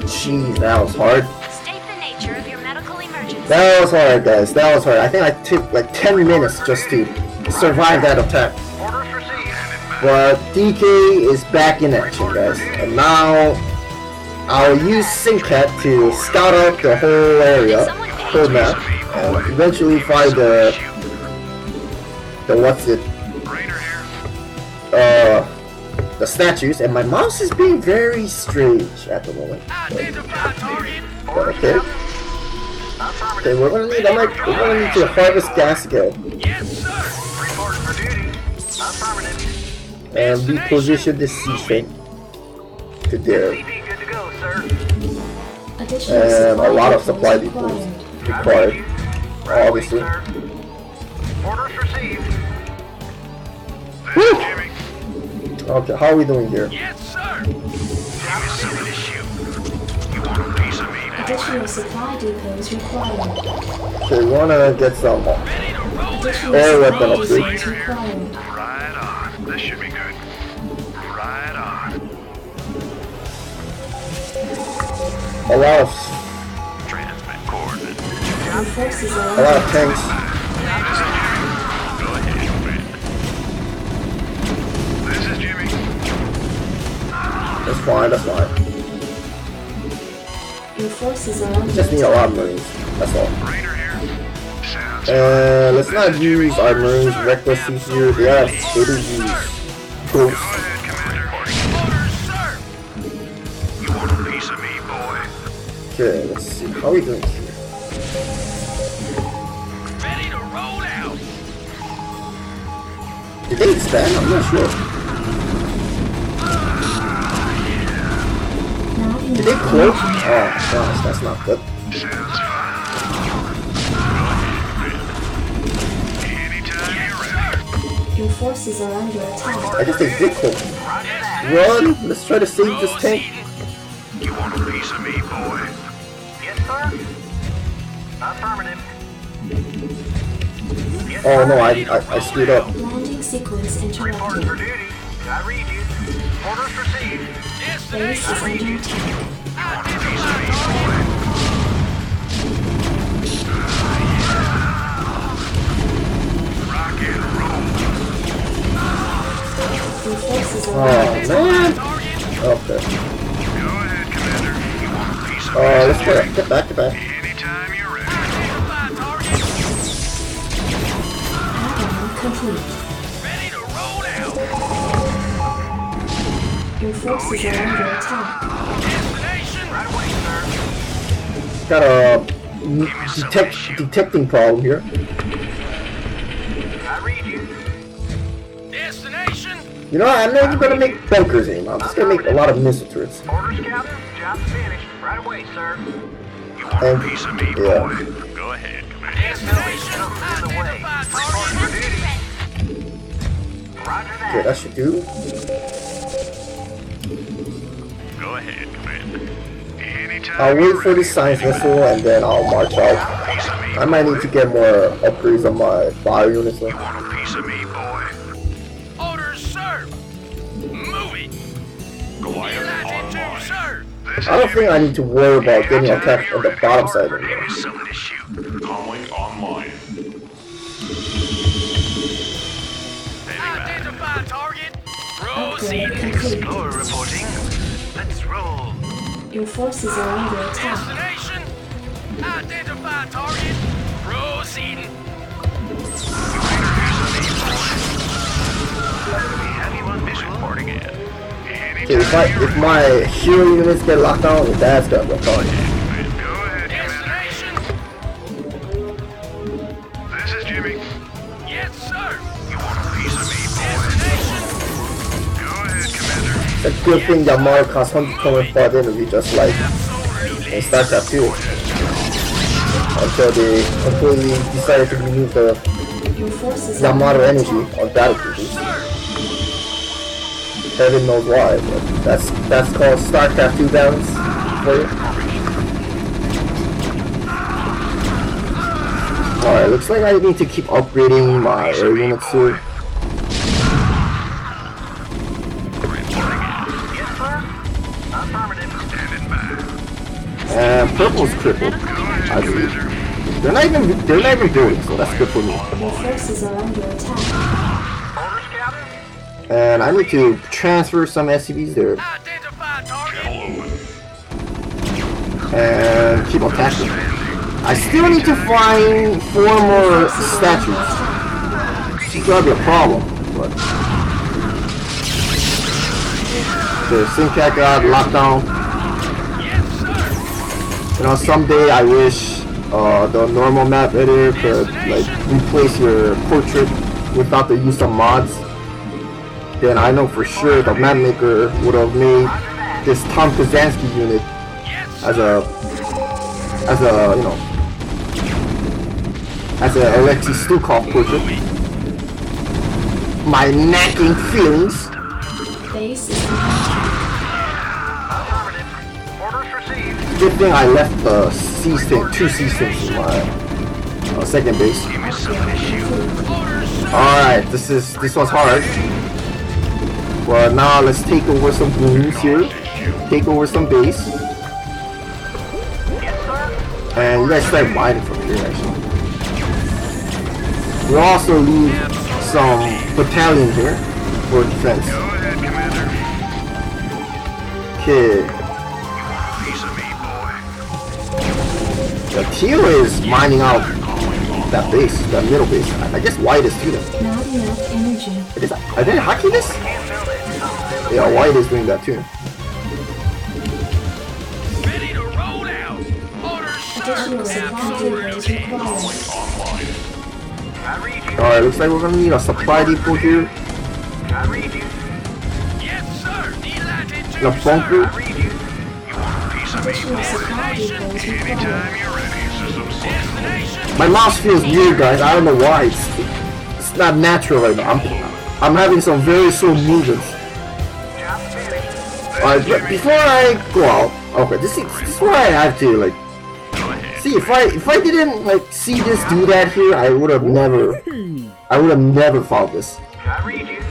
jeez, that was hard. State the nature of your medical emergency. That was hard, guys. That was hard. I think I took like 10 minutes just to survive that attack. Orders received. But DK is back in action, guys. And now I'll use Synccat to scout out the whole area, whole map, and eventually find the what's it? Raider here. The statues. And my mouse is being very strange at the moment. Identify target. But okay. Okay, we're gonna need to harvest gas again Yes, sir. Reporting for duty. Affirmative. and reposition the C-Train to there. CP good to go, sir. Additional And a supply lot of depots supply required. depots required, obviously. Sir. Orders received. Woo! Jimmy. Okay, how are we doing here? Yes, sir. Give me some of this shoot. You want a piece of me now? Additional supply depots required. Okay, we wanna get some Ready to roll Additional air supply weapon upgrade. depots required. Right on. This should be good. Right on. A lot of Transmit coordinates. Your forces are a under lot of tanks. Go ahead, Commander. This is Jimmy. That's fine, that's fine. Your forces are under Just need a lot of marines. That's all. Raider here. Sounds Let's not use our marines recklessly here. They do use Go ghosts. ahead, Commander. Orders, sir. You want a piece of me, boy? Okay, let's see. How are we doing here? Ready to roll out. Did they expand? I'm not sure. Not Did they enough close? energy. Oh gosh, that's not good. Sounds fine. Anytime Your forces are under attack. I just take big hole. Run! Let's try to save this tank. You want a piece of me, boy? Yes, sir. Affirmative. Yes, Oh sir. no, I screwed up. Landing sequence Reporting interrupted. for duty. I read you. Orders received. Base is under attack. Rock and roll. Your forces are Oh under man. attack. Okay. Go ahead, Commander. You want a piece of me? Let's get back. Anytime you're ready. Add-on complete. Ready to roll out. Your forces are under attack. Destination. Right away, sir. Got a detecting problem here. I read you. Destination. You know, I'm not even gonna make bunkers anymore. I'm just gonna make a lot of missile turrets. Orders, Captain. Job finished. Right away, sir. You want a piece of me, boy? Yeah. Go ahead, Commander. Destination. In the way. Reporting for duty. Roger Okay, that. that should do. Go ahead, Commander. Anytime I'll wait you're for this science missile and then I'll march out. piece of me. I might need to get more upgrades on my bio units though. You want a piece of me, boy? Orders, sir. Move it. Goliath online. Sir. I don't think I need to worry about getting attacked on the bottom side anymore. Give me something to shoot. Comlink online. Identify target. Upgrade complete. Explorer reporting. Let's roll. Your forces are under attack. Destination. Identify target. Proceeding. We have you on visual. Reporting in. Okay, if my hero units get locked down, that's gonna look hard. Go ahead, Destination. This is Jimmy. Yes, sir. You want a piece of me, boy? Destination. Go ahead, Commander. It's a good thing that Mario costs 125 energy, just like in StarCraft 2. Until they completely decided to remove the Your forces are amount of under energy attack. on battle cruisers. Heaven knows why, but that's called StarCraft 2 balance for you. Alright, looks like I need to keep upgrading my air units too. Yes, sir. Affirmative. Standing by. And purple's crippled. I see. They're not even building, so that's good for me. Your forces are under attack. Orders, Captain. And I need to transfer some SCVs there Identify target. and keep attacking. I still need to find 4 more statues. It's gonna be a problem, but the Syncat got locked down. You know, someday I wish the normal map editor could like replace your portrait without the use of mods. Then I know for sure the map maker would have made this Tom Kazansky unit as a you know, as a Alexei Stukov portrait. My nagging feelings. Base is under attack. Affirmative. Orders received. Good thing I left the C-Sting, 2 C-Stings in my second base. Alright, this one's hard. Well, now let's take over some goons here. Take over some base. Yes, sir. And you guys start mining from here actually. We'll also leave some battalion here for defense. Go ahead, Commander. Okay. Piece of me, boy. The teal is mining out that base, that middle base. I guess white is too. Not enough energy. Are they hacking this? Yeah, white is doing that too. Ready to roll out. Orders, Additional supply depots required. I read you. Alright, looks like we're gonna need a supply depot here. I read you. Yes, sir. Delighted to, The bunker. I read you. You want a piece of me, Additional supply depots required. Anytime you're ready, system destination. My mouse feels weird, guys. I don't know why. It's not natural right now. I'm having some very slow movements. Alright, but before I go out, okay, this is where I have to like see if I didn't like see this do that here, I would have never found this. I read you.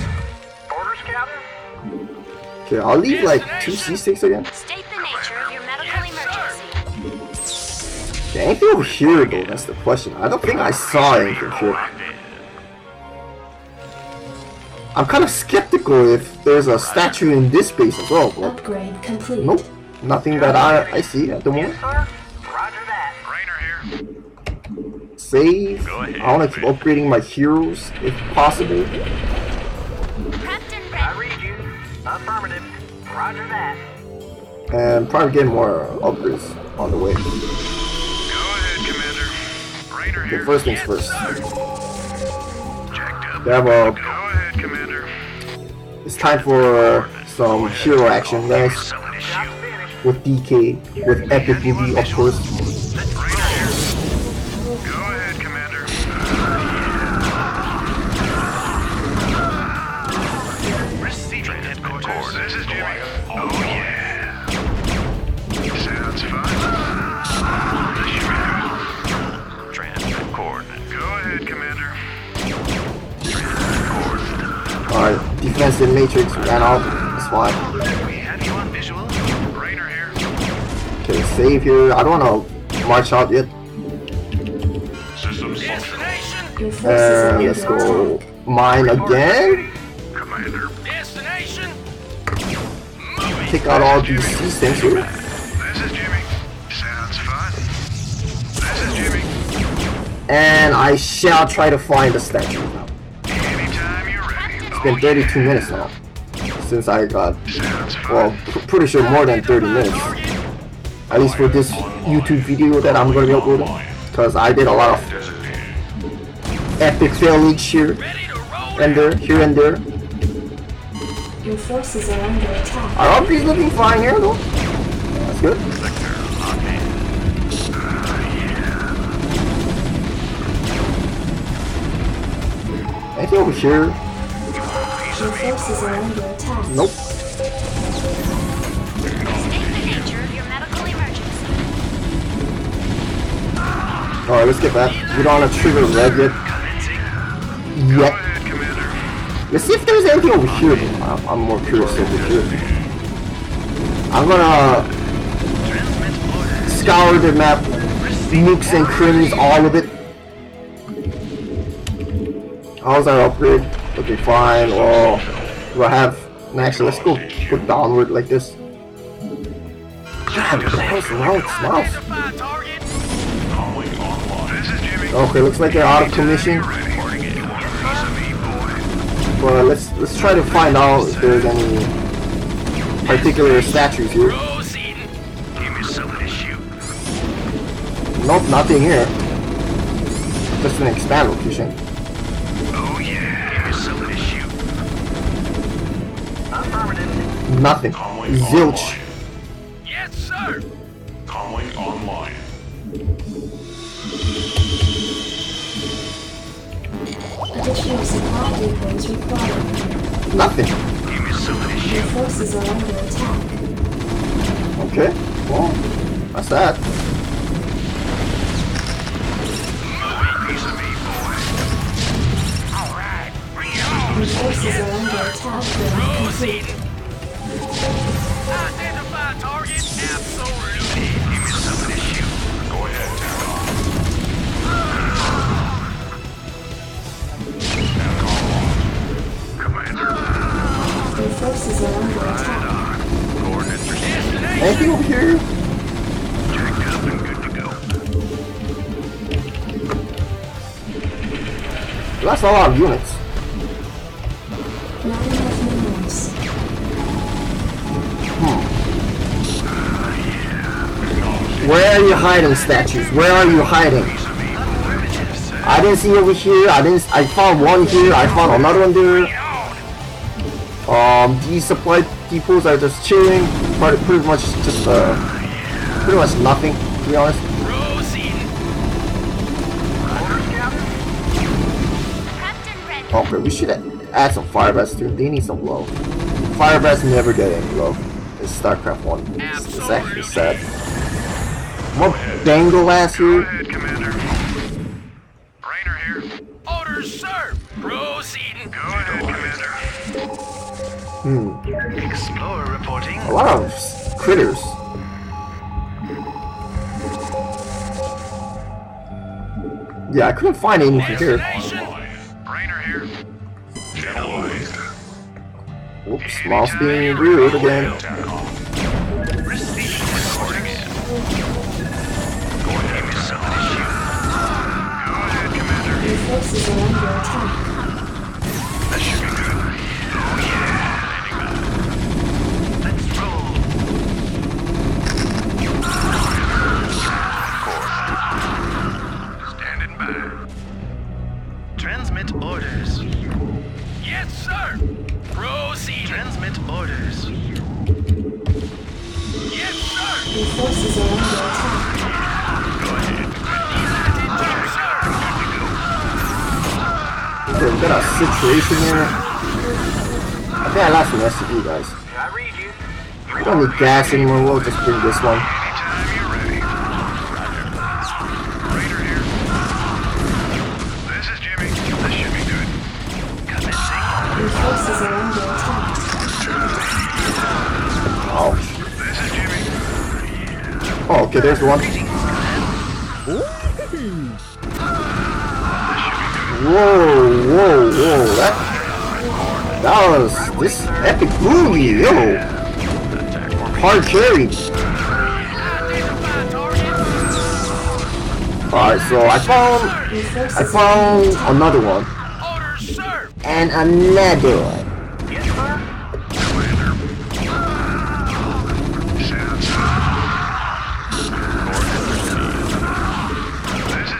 Orders, Captain? Okay, I'll leave like 2 C6 again. State the nature of your medical emergency. Okay, anything over here though, that's the question. I don't think I saw anything here. I'm kind of skeptical if there's a statue in this base as well, but Upgrade complete. nope, nothing that I see at the moment. Yes, sir. Roger that. Rainer here. Save. Go ahead, I want to keep upgrading my heroes if possible. Prepped and I ready. read you. Affirmative. Roger that. And probably get more upgrades on the way. Go ahead, Commander. Rainer Okay, here. first things first. Jacked up. We have Go ahead, Commander. it's time for some hero action, guys. Selling this Job shoe. finished. With DK, with Epic Movie, of course. Rainer here. Go ahead, Commander. Receiving headquarters. This is Jimmy. Oh yeah. Sounds fun. Transmit coordinates. Go ahead, Commander. Transmit coordinates. Alright, defensive matrix ran out. That's fine. We have you on visual. Rainer here. Okay, save here. I don't want to march out yet. Systems destination. Your forces are under Let's attack. go mine again. Commander. Destination. Take out all these C-Sense here. This is Jimmy. Sounds fun. This is Jimmy. And I shall try to find the statue now. Anytime you're ready. It's been 32 minutes now since I got, Sounds fun. well, pretty sure more than 30 minutes. At least for this YouTube video that I'm going to be uploading. Because I did a lot of epic failage here and there, Your forces are under attack. Are upgrades looking fine here though? That's good. Anything over here? Your forces are under attack. Nope. State the nature of your medical emergency. Alright, let's get back. We don't want to trigger red yet. Go ahead, Commander. Let's see if there's anything over here. I'm more curious over here. I'm gonna scour the map, nooks and crannies, all of it. How's our upgrade? Looking fine. Well, do I have? Actually, let's go put downward like this. God, what the hell's wrong with this mouse? This is Jimmy. Okay, looks like they're out of commission. But let's try to find out if there's any particular statues here. Give me some of this shoe. Nope, nothing here. Just an expand location. Oh yeah. Give me some of this shoe. Affirmative. Nothing. Zilch. Yes, sir. Comlink online. Additional supply depots required. Nothing. Give me some of this Your shoe. forces are under attack. Okay. Well, that's that. Piece of me, boy. All right. Bring it on. Your forces are under attack. Complete. Identify target. Absolutely. Give me some of this shoe. Go ahead, Commander. Your forces are under attack. Coordinates are destination. Anything over here? Jacked up and good to go. That's a lot of units. Not enough minerals. Where are you hiding, statues? Where are you hiding? I didn't see over here. I found one here. I found another one there. These supply depots are just chilling. Pretty much just pretty much nothing, to be honest. Orders, Captain. Prepped and ready. Okay, we should add some fire bats too. They need some love. Fire bats never get any love. It's StarCraft 1. It's actually sad. More Bengal ass here. Go ahead, Commander. Rainer here. Orders, sir. Proceeding. Go ahead, Commander. Explorer reporting. A lot of critters. Yeah, I couldn't find anything here. Rainer here. Whoops, mouse being rude again. Receiving recordings. Go ahead, give me some of this shit. Go ahead, Commander. Your forces are under attack. That should be good. Oh yeah. Let's roll. Standing by. Transmit orders. Yes, sir. Proceed. Transmit orders. Yes, sir. Your forces are under attack. Go ahead. Okay, we got a situation here. I think I lost some SCV, guys. I read you. We don't need gas anymore. We'll just bring this one. Anytime you're ready. Raider here. This is Jimmy. This should be good. Commencing. Your forces are under attack. Ouch. This is Jimmy. Oh, okay, there's one. Whoa. That was this epic movie, yo. Hard carry. Alright, so I found another one. And another one. Yes, sir.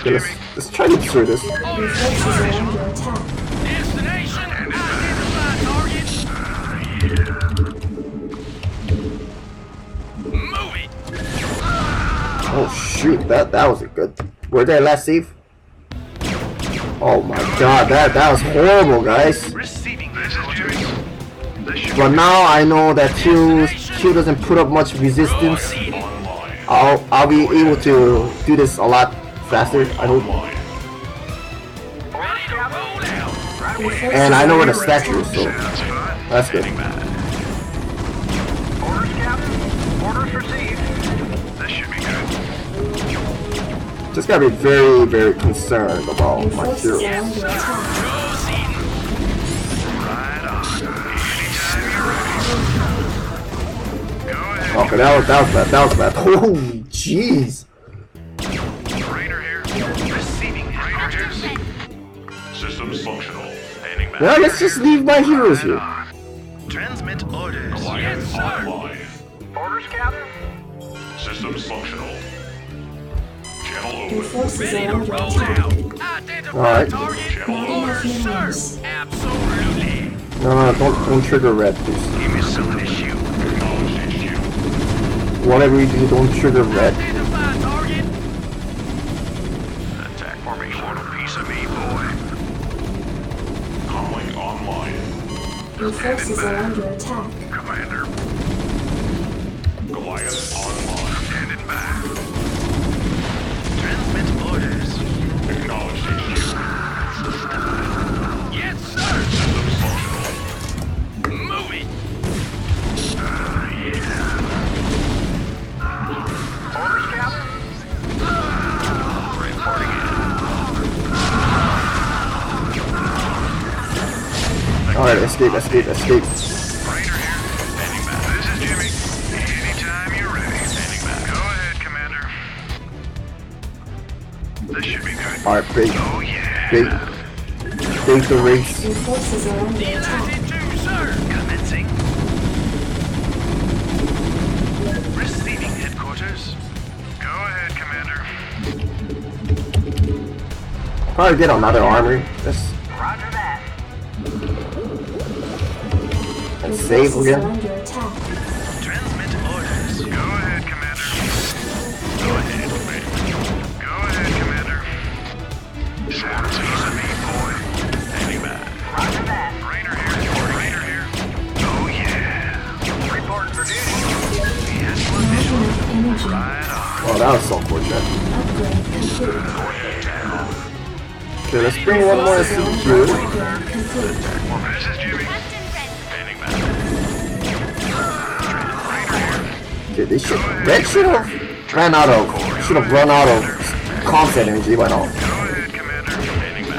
Okay, let's try to destroy this. Your forces are under attack. Destination. Identify target. Move it. Oh shoot, that was a good. Where did I last save? Oh my god, that was horrible, guys. Receiving. This is Jimmy. This should But now I know that Q doesn't put up much resistance. I'll be able to do this a lot faster, I hope. Your forces And I know where the are under statue is, attack. so that's good. Orders, Captain. Orders received. This should be good. Just gotta be very, very concerned about Your my forces hero. are under attack. Right on. Anytime you're ready. Go ahead. Okay, that was bad. Holy jeez. Rainer here. Receiving. Rainer here. Systems functional. Standing by. Well, let's just leave my heroes here. Transmit orders. Yes, sir. Orders, Captain. Systems functional. Channel Your open. forces are under attack. Alright. Not enough minerals. Absolutely. No, don't trigger red, please. Give me some of this shoot. Whatever you do, don't trigger red. Identify target. Attack formation. Want a piece of me, boy. Comlink online. Your forces are under attack. Commander. Goliath online. Standing by. Transmit orders. Acknowledge HQ. Yes, sir. Systems functional. Move it. Orders, Captain. Reporting in. Alright, escape. Rainer here. Standing by. This is Jimmy. Anytime you're ready. Standing by. Go ahead, Commander. This should be good. Alright, bait Oh, yeah. the race. Your forces are under attack. Commencing. Receiving headquarters. Go ahead, Commander. Probably get another armory. Just Roger that. and Your save forces are again. under attack. Transmit orders. Go ahead, Commander. Go ahead, ready. Go ahead, Commander. Swarm piece of me, boy. Standing by. Roger that. Rainer that was so unfortunate. Upgrade complete. Okay, let's bring one more SCQ. Upgrade complete. This is Jimmy. Standing by. Okay, they should. Red should have run out of concept energy by now. Go ahead, Commander. Standing by.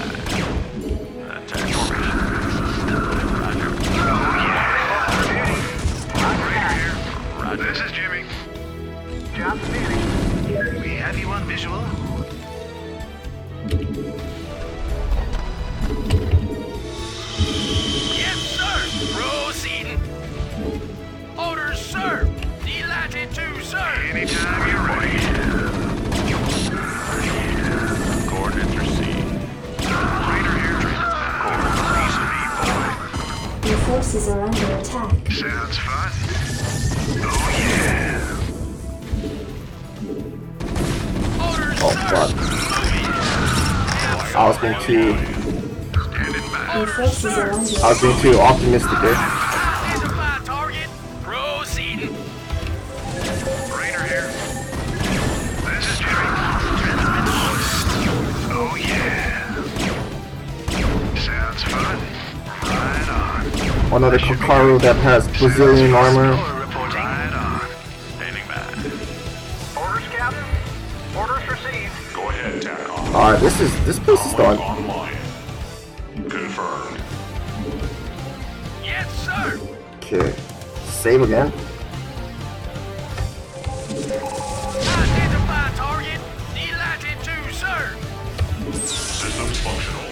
Attack formation. Roger. This is Jimmy. Job finished. We have you on visual. Yes, sir. Proceeding. Orders, sir. Delighted to, sir. Anytime you're ready. Coordinates received. Raider here. Coordinates me, boy. Your forces are under attack. Sounds fun. Oh, yeah. Orders, Oh, sir. fuck. I was being too. Standing by. Your forces are under I was attack. being too optimistic there. Identify target. Proceeding. Raider here. This is Jimmy. Oh yeah. Sounds fun. Right on. Another Kakaru that has Brazilian armor. Reporting. Right on. Standing by. Orders, Captain. Orders received. Go ahead, TACOM. Alright, this place is done. Online. Confirmed. Yes, sir. Okay. Save again. Identify target. Delighted to, sir. Systems functional.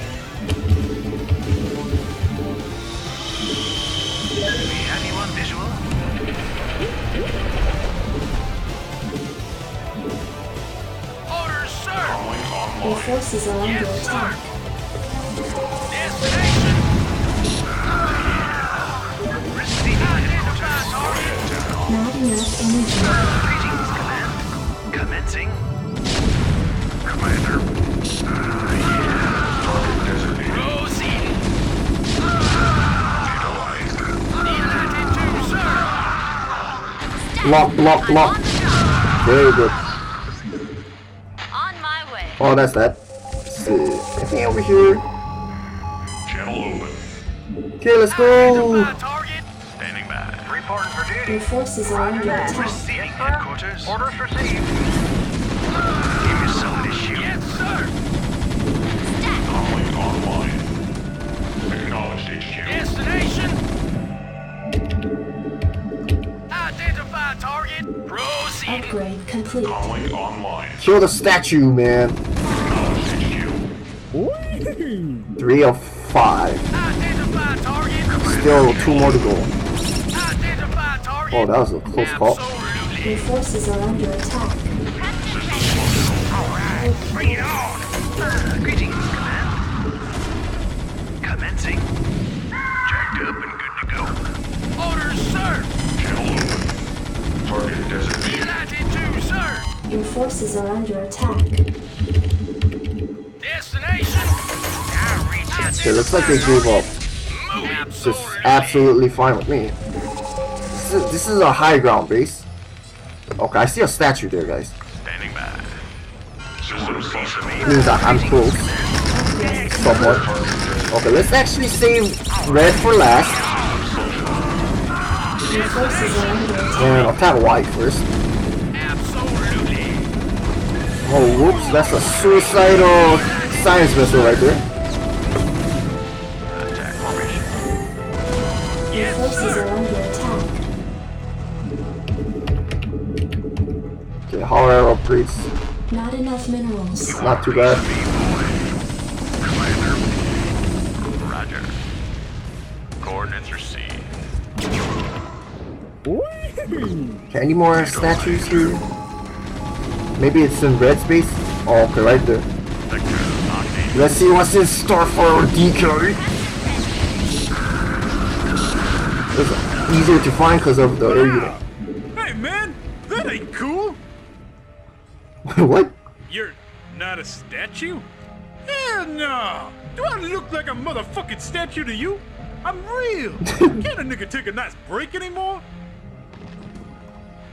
We have you on visual. Orders, sir. Your forces are under attack. Destination. Identify target. Not enough energy. Greetings, command. Commencing. Commander. Proceeding. Delighted to, sir. Block, block, block. Very good. On my way. Oh, that's that. Let's see. Anything over here? Channel open. Okay, let's go. Identify target. Standing by. Reporting for duty. Your forces are under attack. Receiving headquarters. Orders received. Give me some of this shit. Yes, sir. Calling online. Acknowledged HQ. Destination. Identify target. Proceeding. Upgrade complete. Calling online. Kill the statue, man. Acknowledged HQ. 3 of 5. Identify target. Still 2 more to go. Identify target. Oh, that was a close call. Absolutely. Your forces are under attack. Alright, bring it on! Greetings, command. Commencing. Jacked up and good to go. Orders, sir! Channel open. Target designated. Delighted to, sir! Your forces are under attack. Destination! Now reach it. Okay, looks like they gave up. It's just absolutely fine with me. This is a high ground base. Okay, I see a statue there, guys. Standing by. Systems functional. Means that I'm close. Somewhat. Okay, let's actually save red for last. Your forces are under attack. And attack white first. Absolutely. Oh, whoops, that's a suicidal science missile right there. Attack formation. Your forces are under attack. Okay, hardware upgrades. Not enough minerals. Not too bad. Commander. Roger. Coordinates received. Okay, any more statues here? Maybe it's in red space? Oh, okay, right there. Let's see what's in StarCraft DK. It's easier to find because of the area. Hey man, that ain't cool. What? You're not a statue? Hell no! Do I look like a motherfucking statue to you? I'm real! Can't a nigga take a nice break anymore?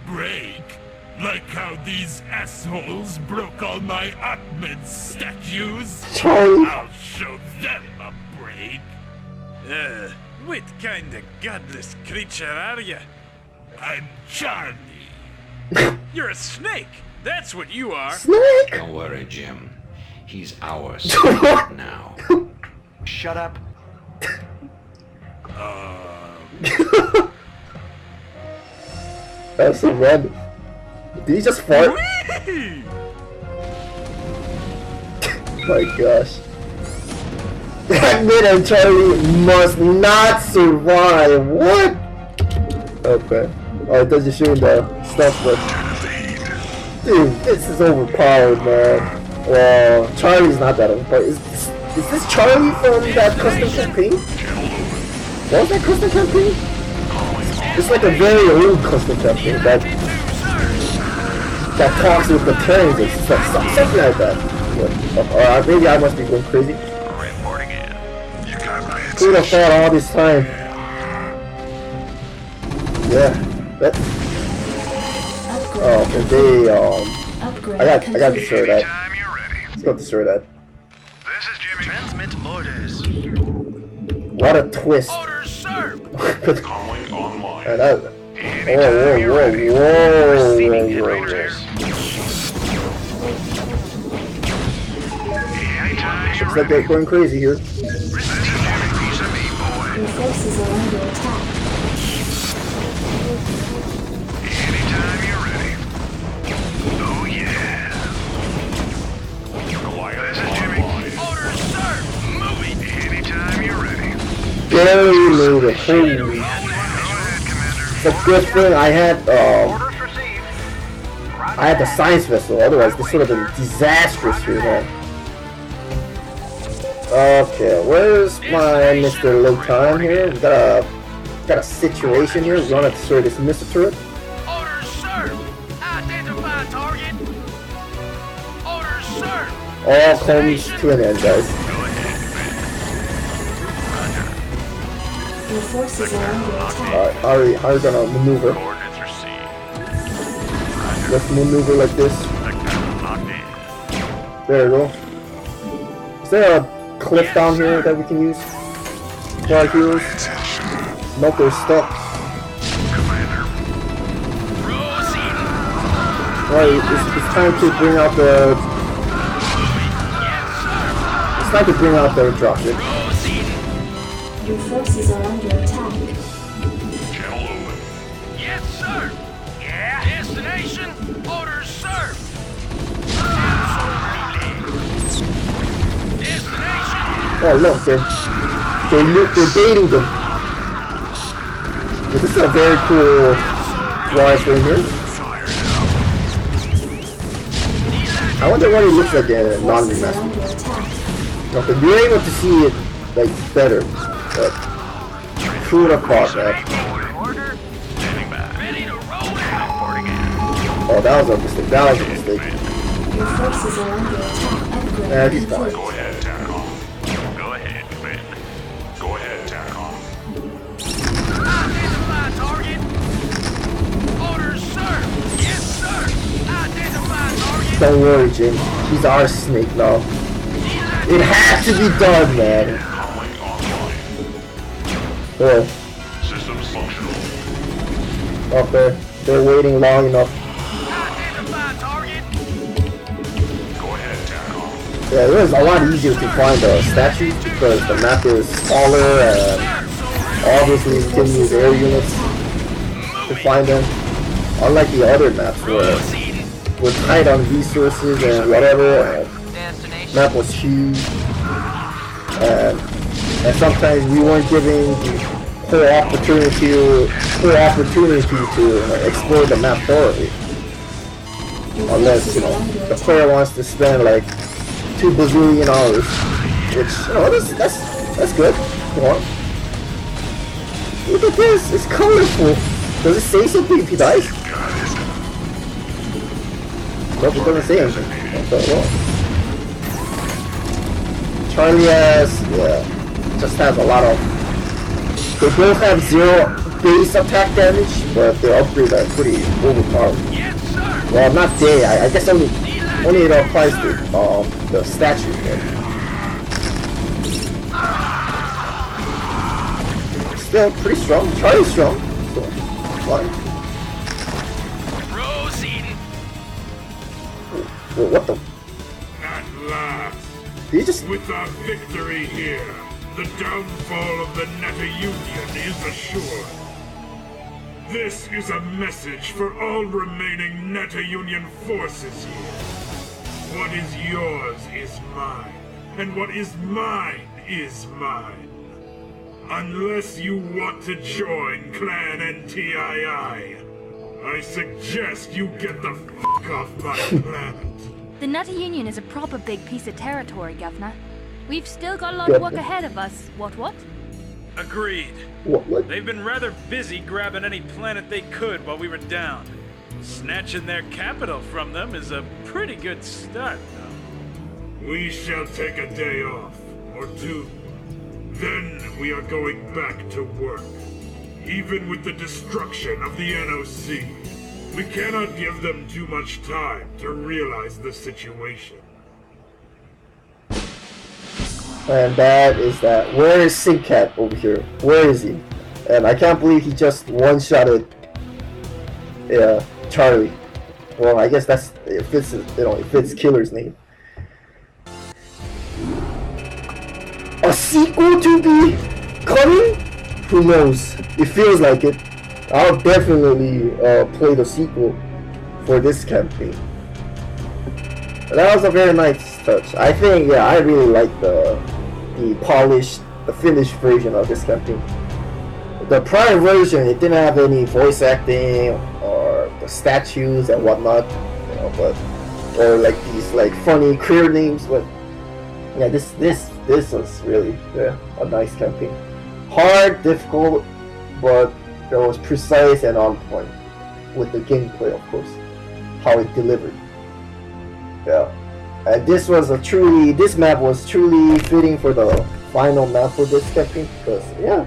Break? Like how these assholes broke all my Atman statues? Charlie. I'll show them a break. What kind of godless creature are you? I'm Charlie. You're a snake! That's what you are! Snake! Don't worry, Jim. He's ours now. Shut up. That's so random. Did he just fart? My gosh. Admin and Charlie must not survive. What? Okay. Oh, it doesn't show the stuff, but dude, this is overpowered, man. Well, Charlie's not that overpowered. Is this Charlie from that custom campaign? What was that custom campaign? It's like a very old custom campaign that talks with the turns and stuff, something like that. Or maybe I must be going crazy. Reporting in. You got my Who would have thought all this time? Yeah. That. Oh, and they I got to destroy that. Let's go destroy that. This is Jimmy. Transmit orders. What a twist. Orders, sir. Calling online. And that. Whoa. Looks like they're going crazy here. Your forces are under attack. Anytime you're ready. Oh yeah. This is Jimmy. Orders, sir. Moving. Anytime you're ready. Barely made it. Holy. It's a good thing I had the science vessel. Otherwise, this would have been disastrous here, man. Okay, where's my Mr. Low Time here? We got a situation here. We want to destroy this missile turret. Orders, sir. Identify target. Orders, sir. All comes to an end, guys. Your forces are under attack. Alright, how are we gonna maneuver? Coordinates received. Let's maneuver like this. There we go. Is there a cliff down here that we can use for our heroes? Nope, they're stuck. Right, it's time to bring out the... It's time to bring out the dropship. Your forces are under attack. Channel open. Yes, sir. Yeah. Destination. Orders, sir. Destination. Oh look, they're baiting them. This is a very cool wireframe here. I wonder what it looks like in non-remastered. Okay, you're able to see it like better, but who would have thought that? Oh, that was a mistake. That was a mistake. Your forces are under attack. Yeah, he's fine. Go ahead, TACOM. Go ahead, Commander. Go ahead, TACOM. Identify target. Orders, sir. Yes, sir. Identify target. Don't worry, Jim. He's our snake now. It has to be done, man. Calling online. Oh, Systems functional. okay. They're waiting long enough. Identify target. Go ahead, TACOM. Yeah, it was a lot easier to find the statues because the map is smaller and obviously you can use air units to find them. Unlike the other maps where we're tight on resources and whatever, and Destination. map was huge, and sometimes we weren't giving the full opportunity to explore the map thoroughly. Unless, the player wants to spend like 2 bazillion hours, which, that's good. Come on. Look at this, it's colorful. Does it say something if he dies? Nope, it doesn't say anything. Okay, well. Charlie just has a lot of... They both have 0 base attack damage, but their upgrades are pretty overpowered. Yes, sir. Well, not they. I guess only it applies to the statue. Still pretty strong. Charlie's strong. So, fine. What the? At last, Did you just? with our victory here, the downfall of the Natiunion is assured. This is a message for all remaining Natiunion forces here. What is yours is mine, and what is mine is mine. Unless you want to join Clan NTii, I suggest you get the fuck off my planet. The Natiunion is a proper big piece of territory, Governor. We've still got a lot of work ahead of us. What? Agreed. What? They've been rather busy grabbing any planet they could while we were down. Snatching their capital from them is a pretty good start, though. We shall take a day off, or two. Then we are going back to work. Even with the destruction of the NOC, we cannot give them too much time to realize the situation. And that is that. Where is Sinkcat over here? Where is he? And I can't believe he just one-shotted Charlie. Well, I guess that's it fits Killer's name. A sequel to be coming? Who knows? It feels like it. I'll definitely play the sequel for this campaign. That was a very nice touch. I think, yeah, I really like the polished, the finished version of this campaign. The prior version, it didn't have any voice acting or the statues and whatnot, you know, or like these like funny career names. But yeah, this was really a nice campaign. Hard, difficult, but it was precise and on point with the gameplay, of course, how it delivered. Yeah, and this map was truly fitting for the final map for this campaign because yeah,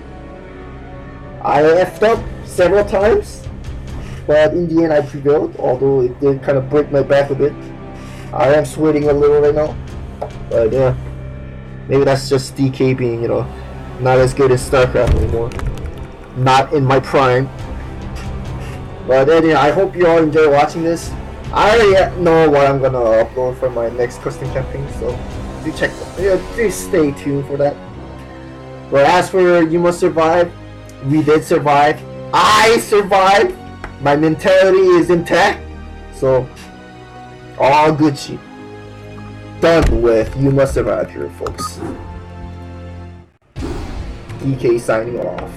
I effed up several times, but in the end I prevailed. Although it did kind of break my back a bit. I am sweating a little right now, but yeah, maybe that's just DK being, you know, not as good as StarCraft anymore. Not in my prime. But anyway, I hope you all enjoy watching this. I already know what I'm gonna upload for my next custom campaign, so do check that. Yeah, do stay tuned for that. But as for You Must Survive, we did survive. I survived. My mentality is intact. So all good shit. Done with You Must Survive here, folks. DK signing off.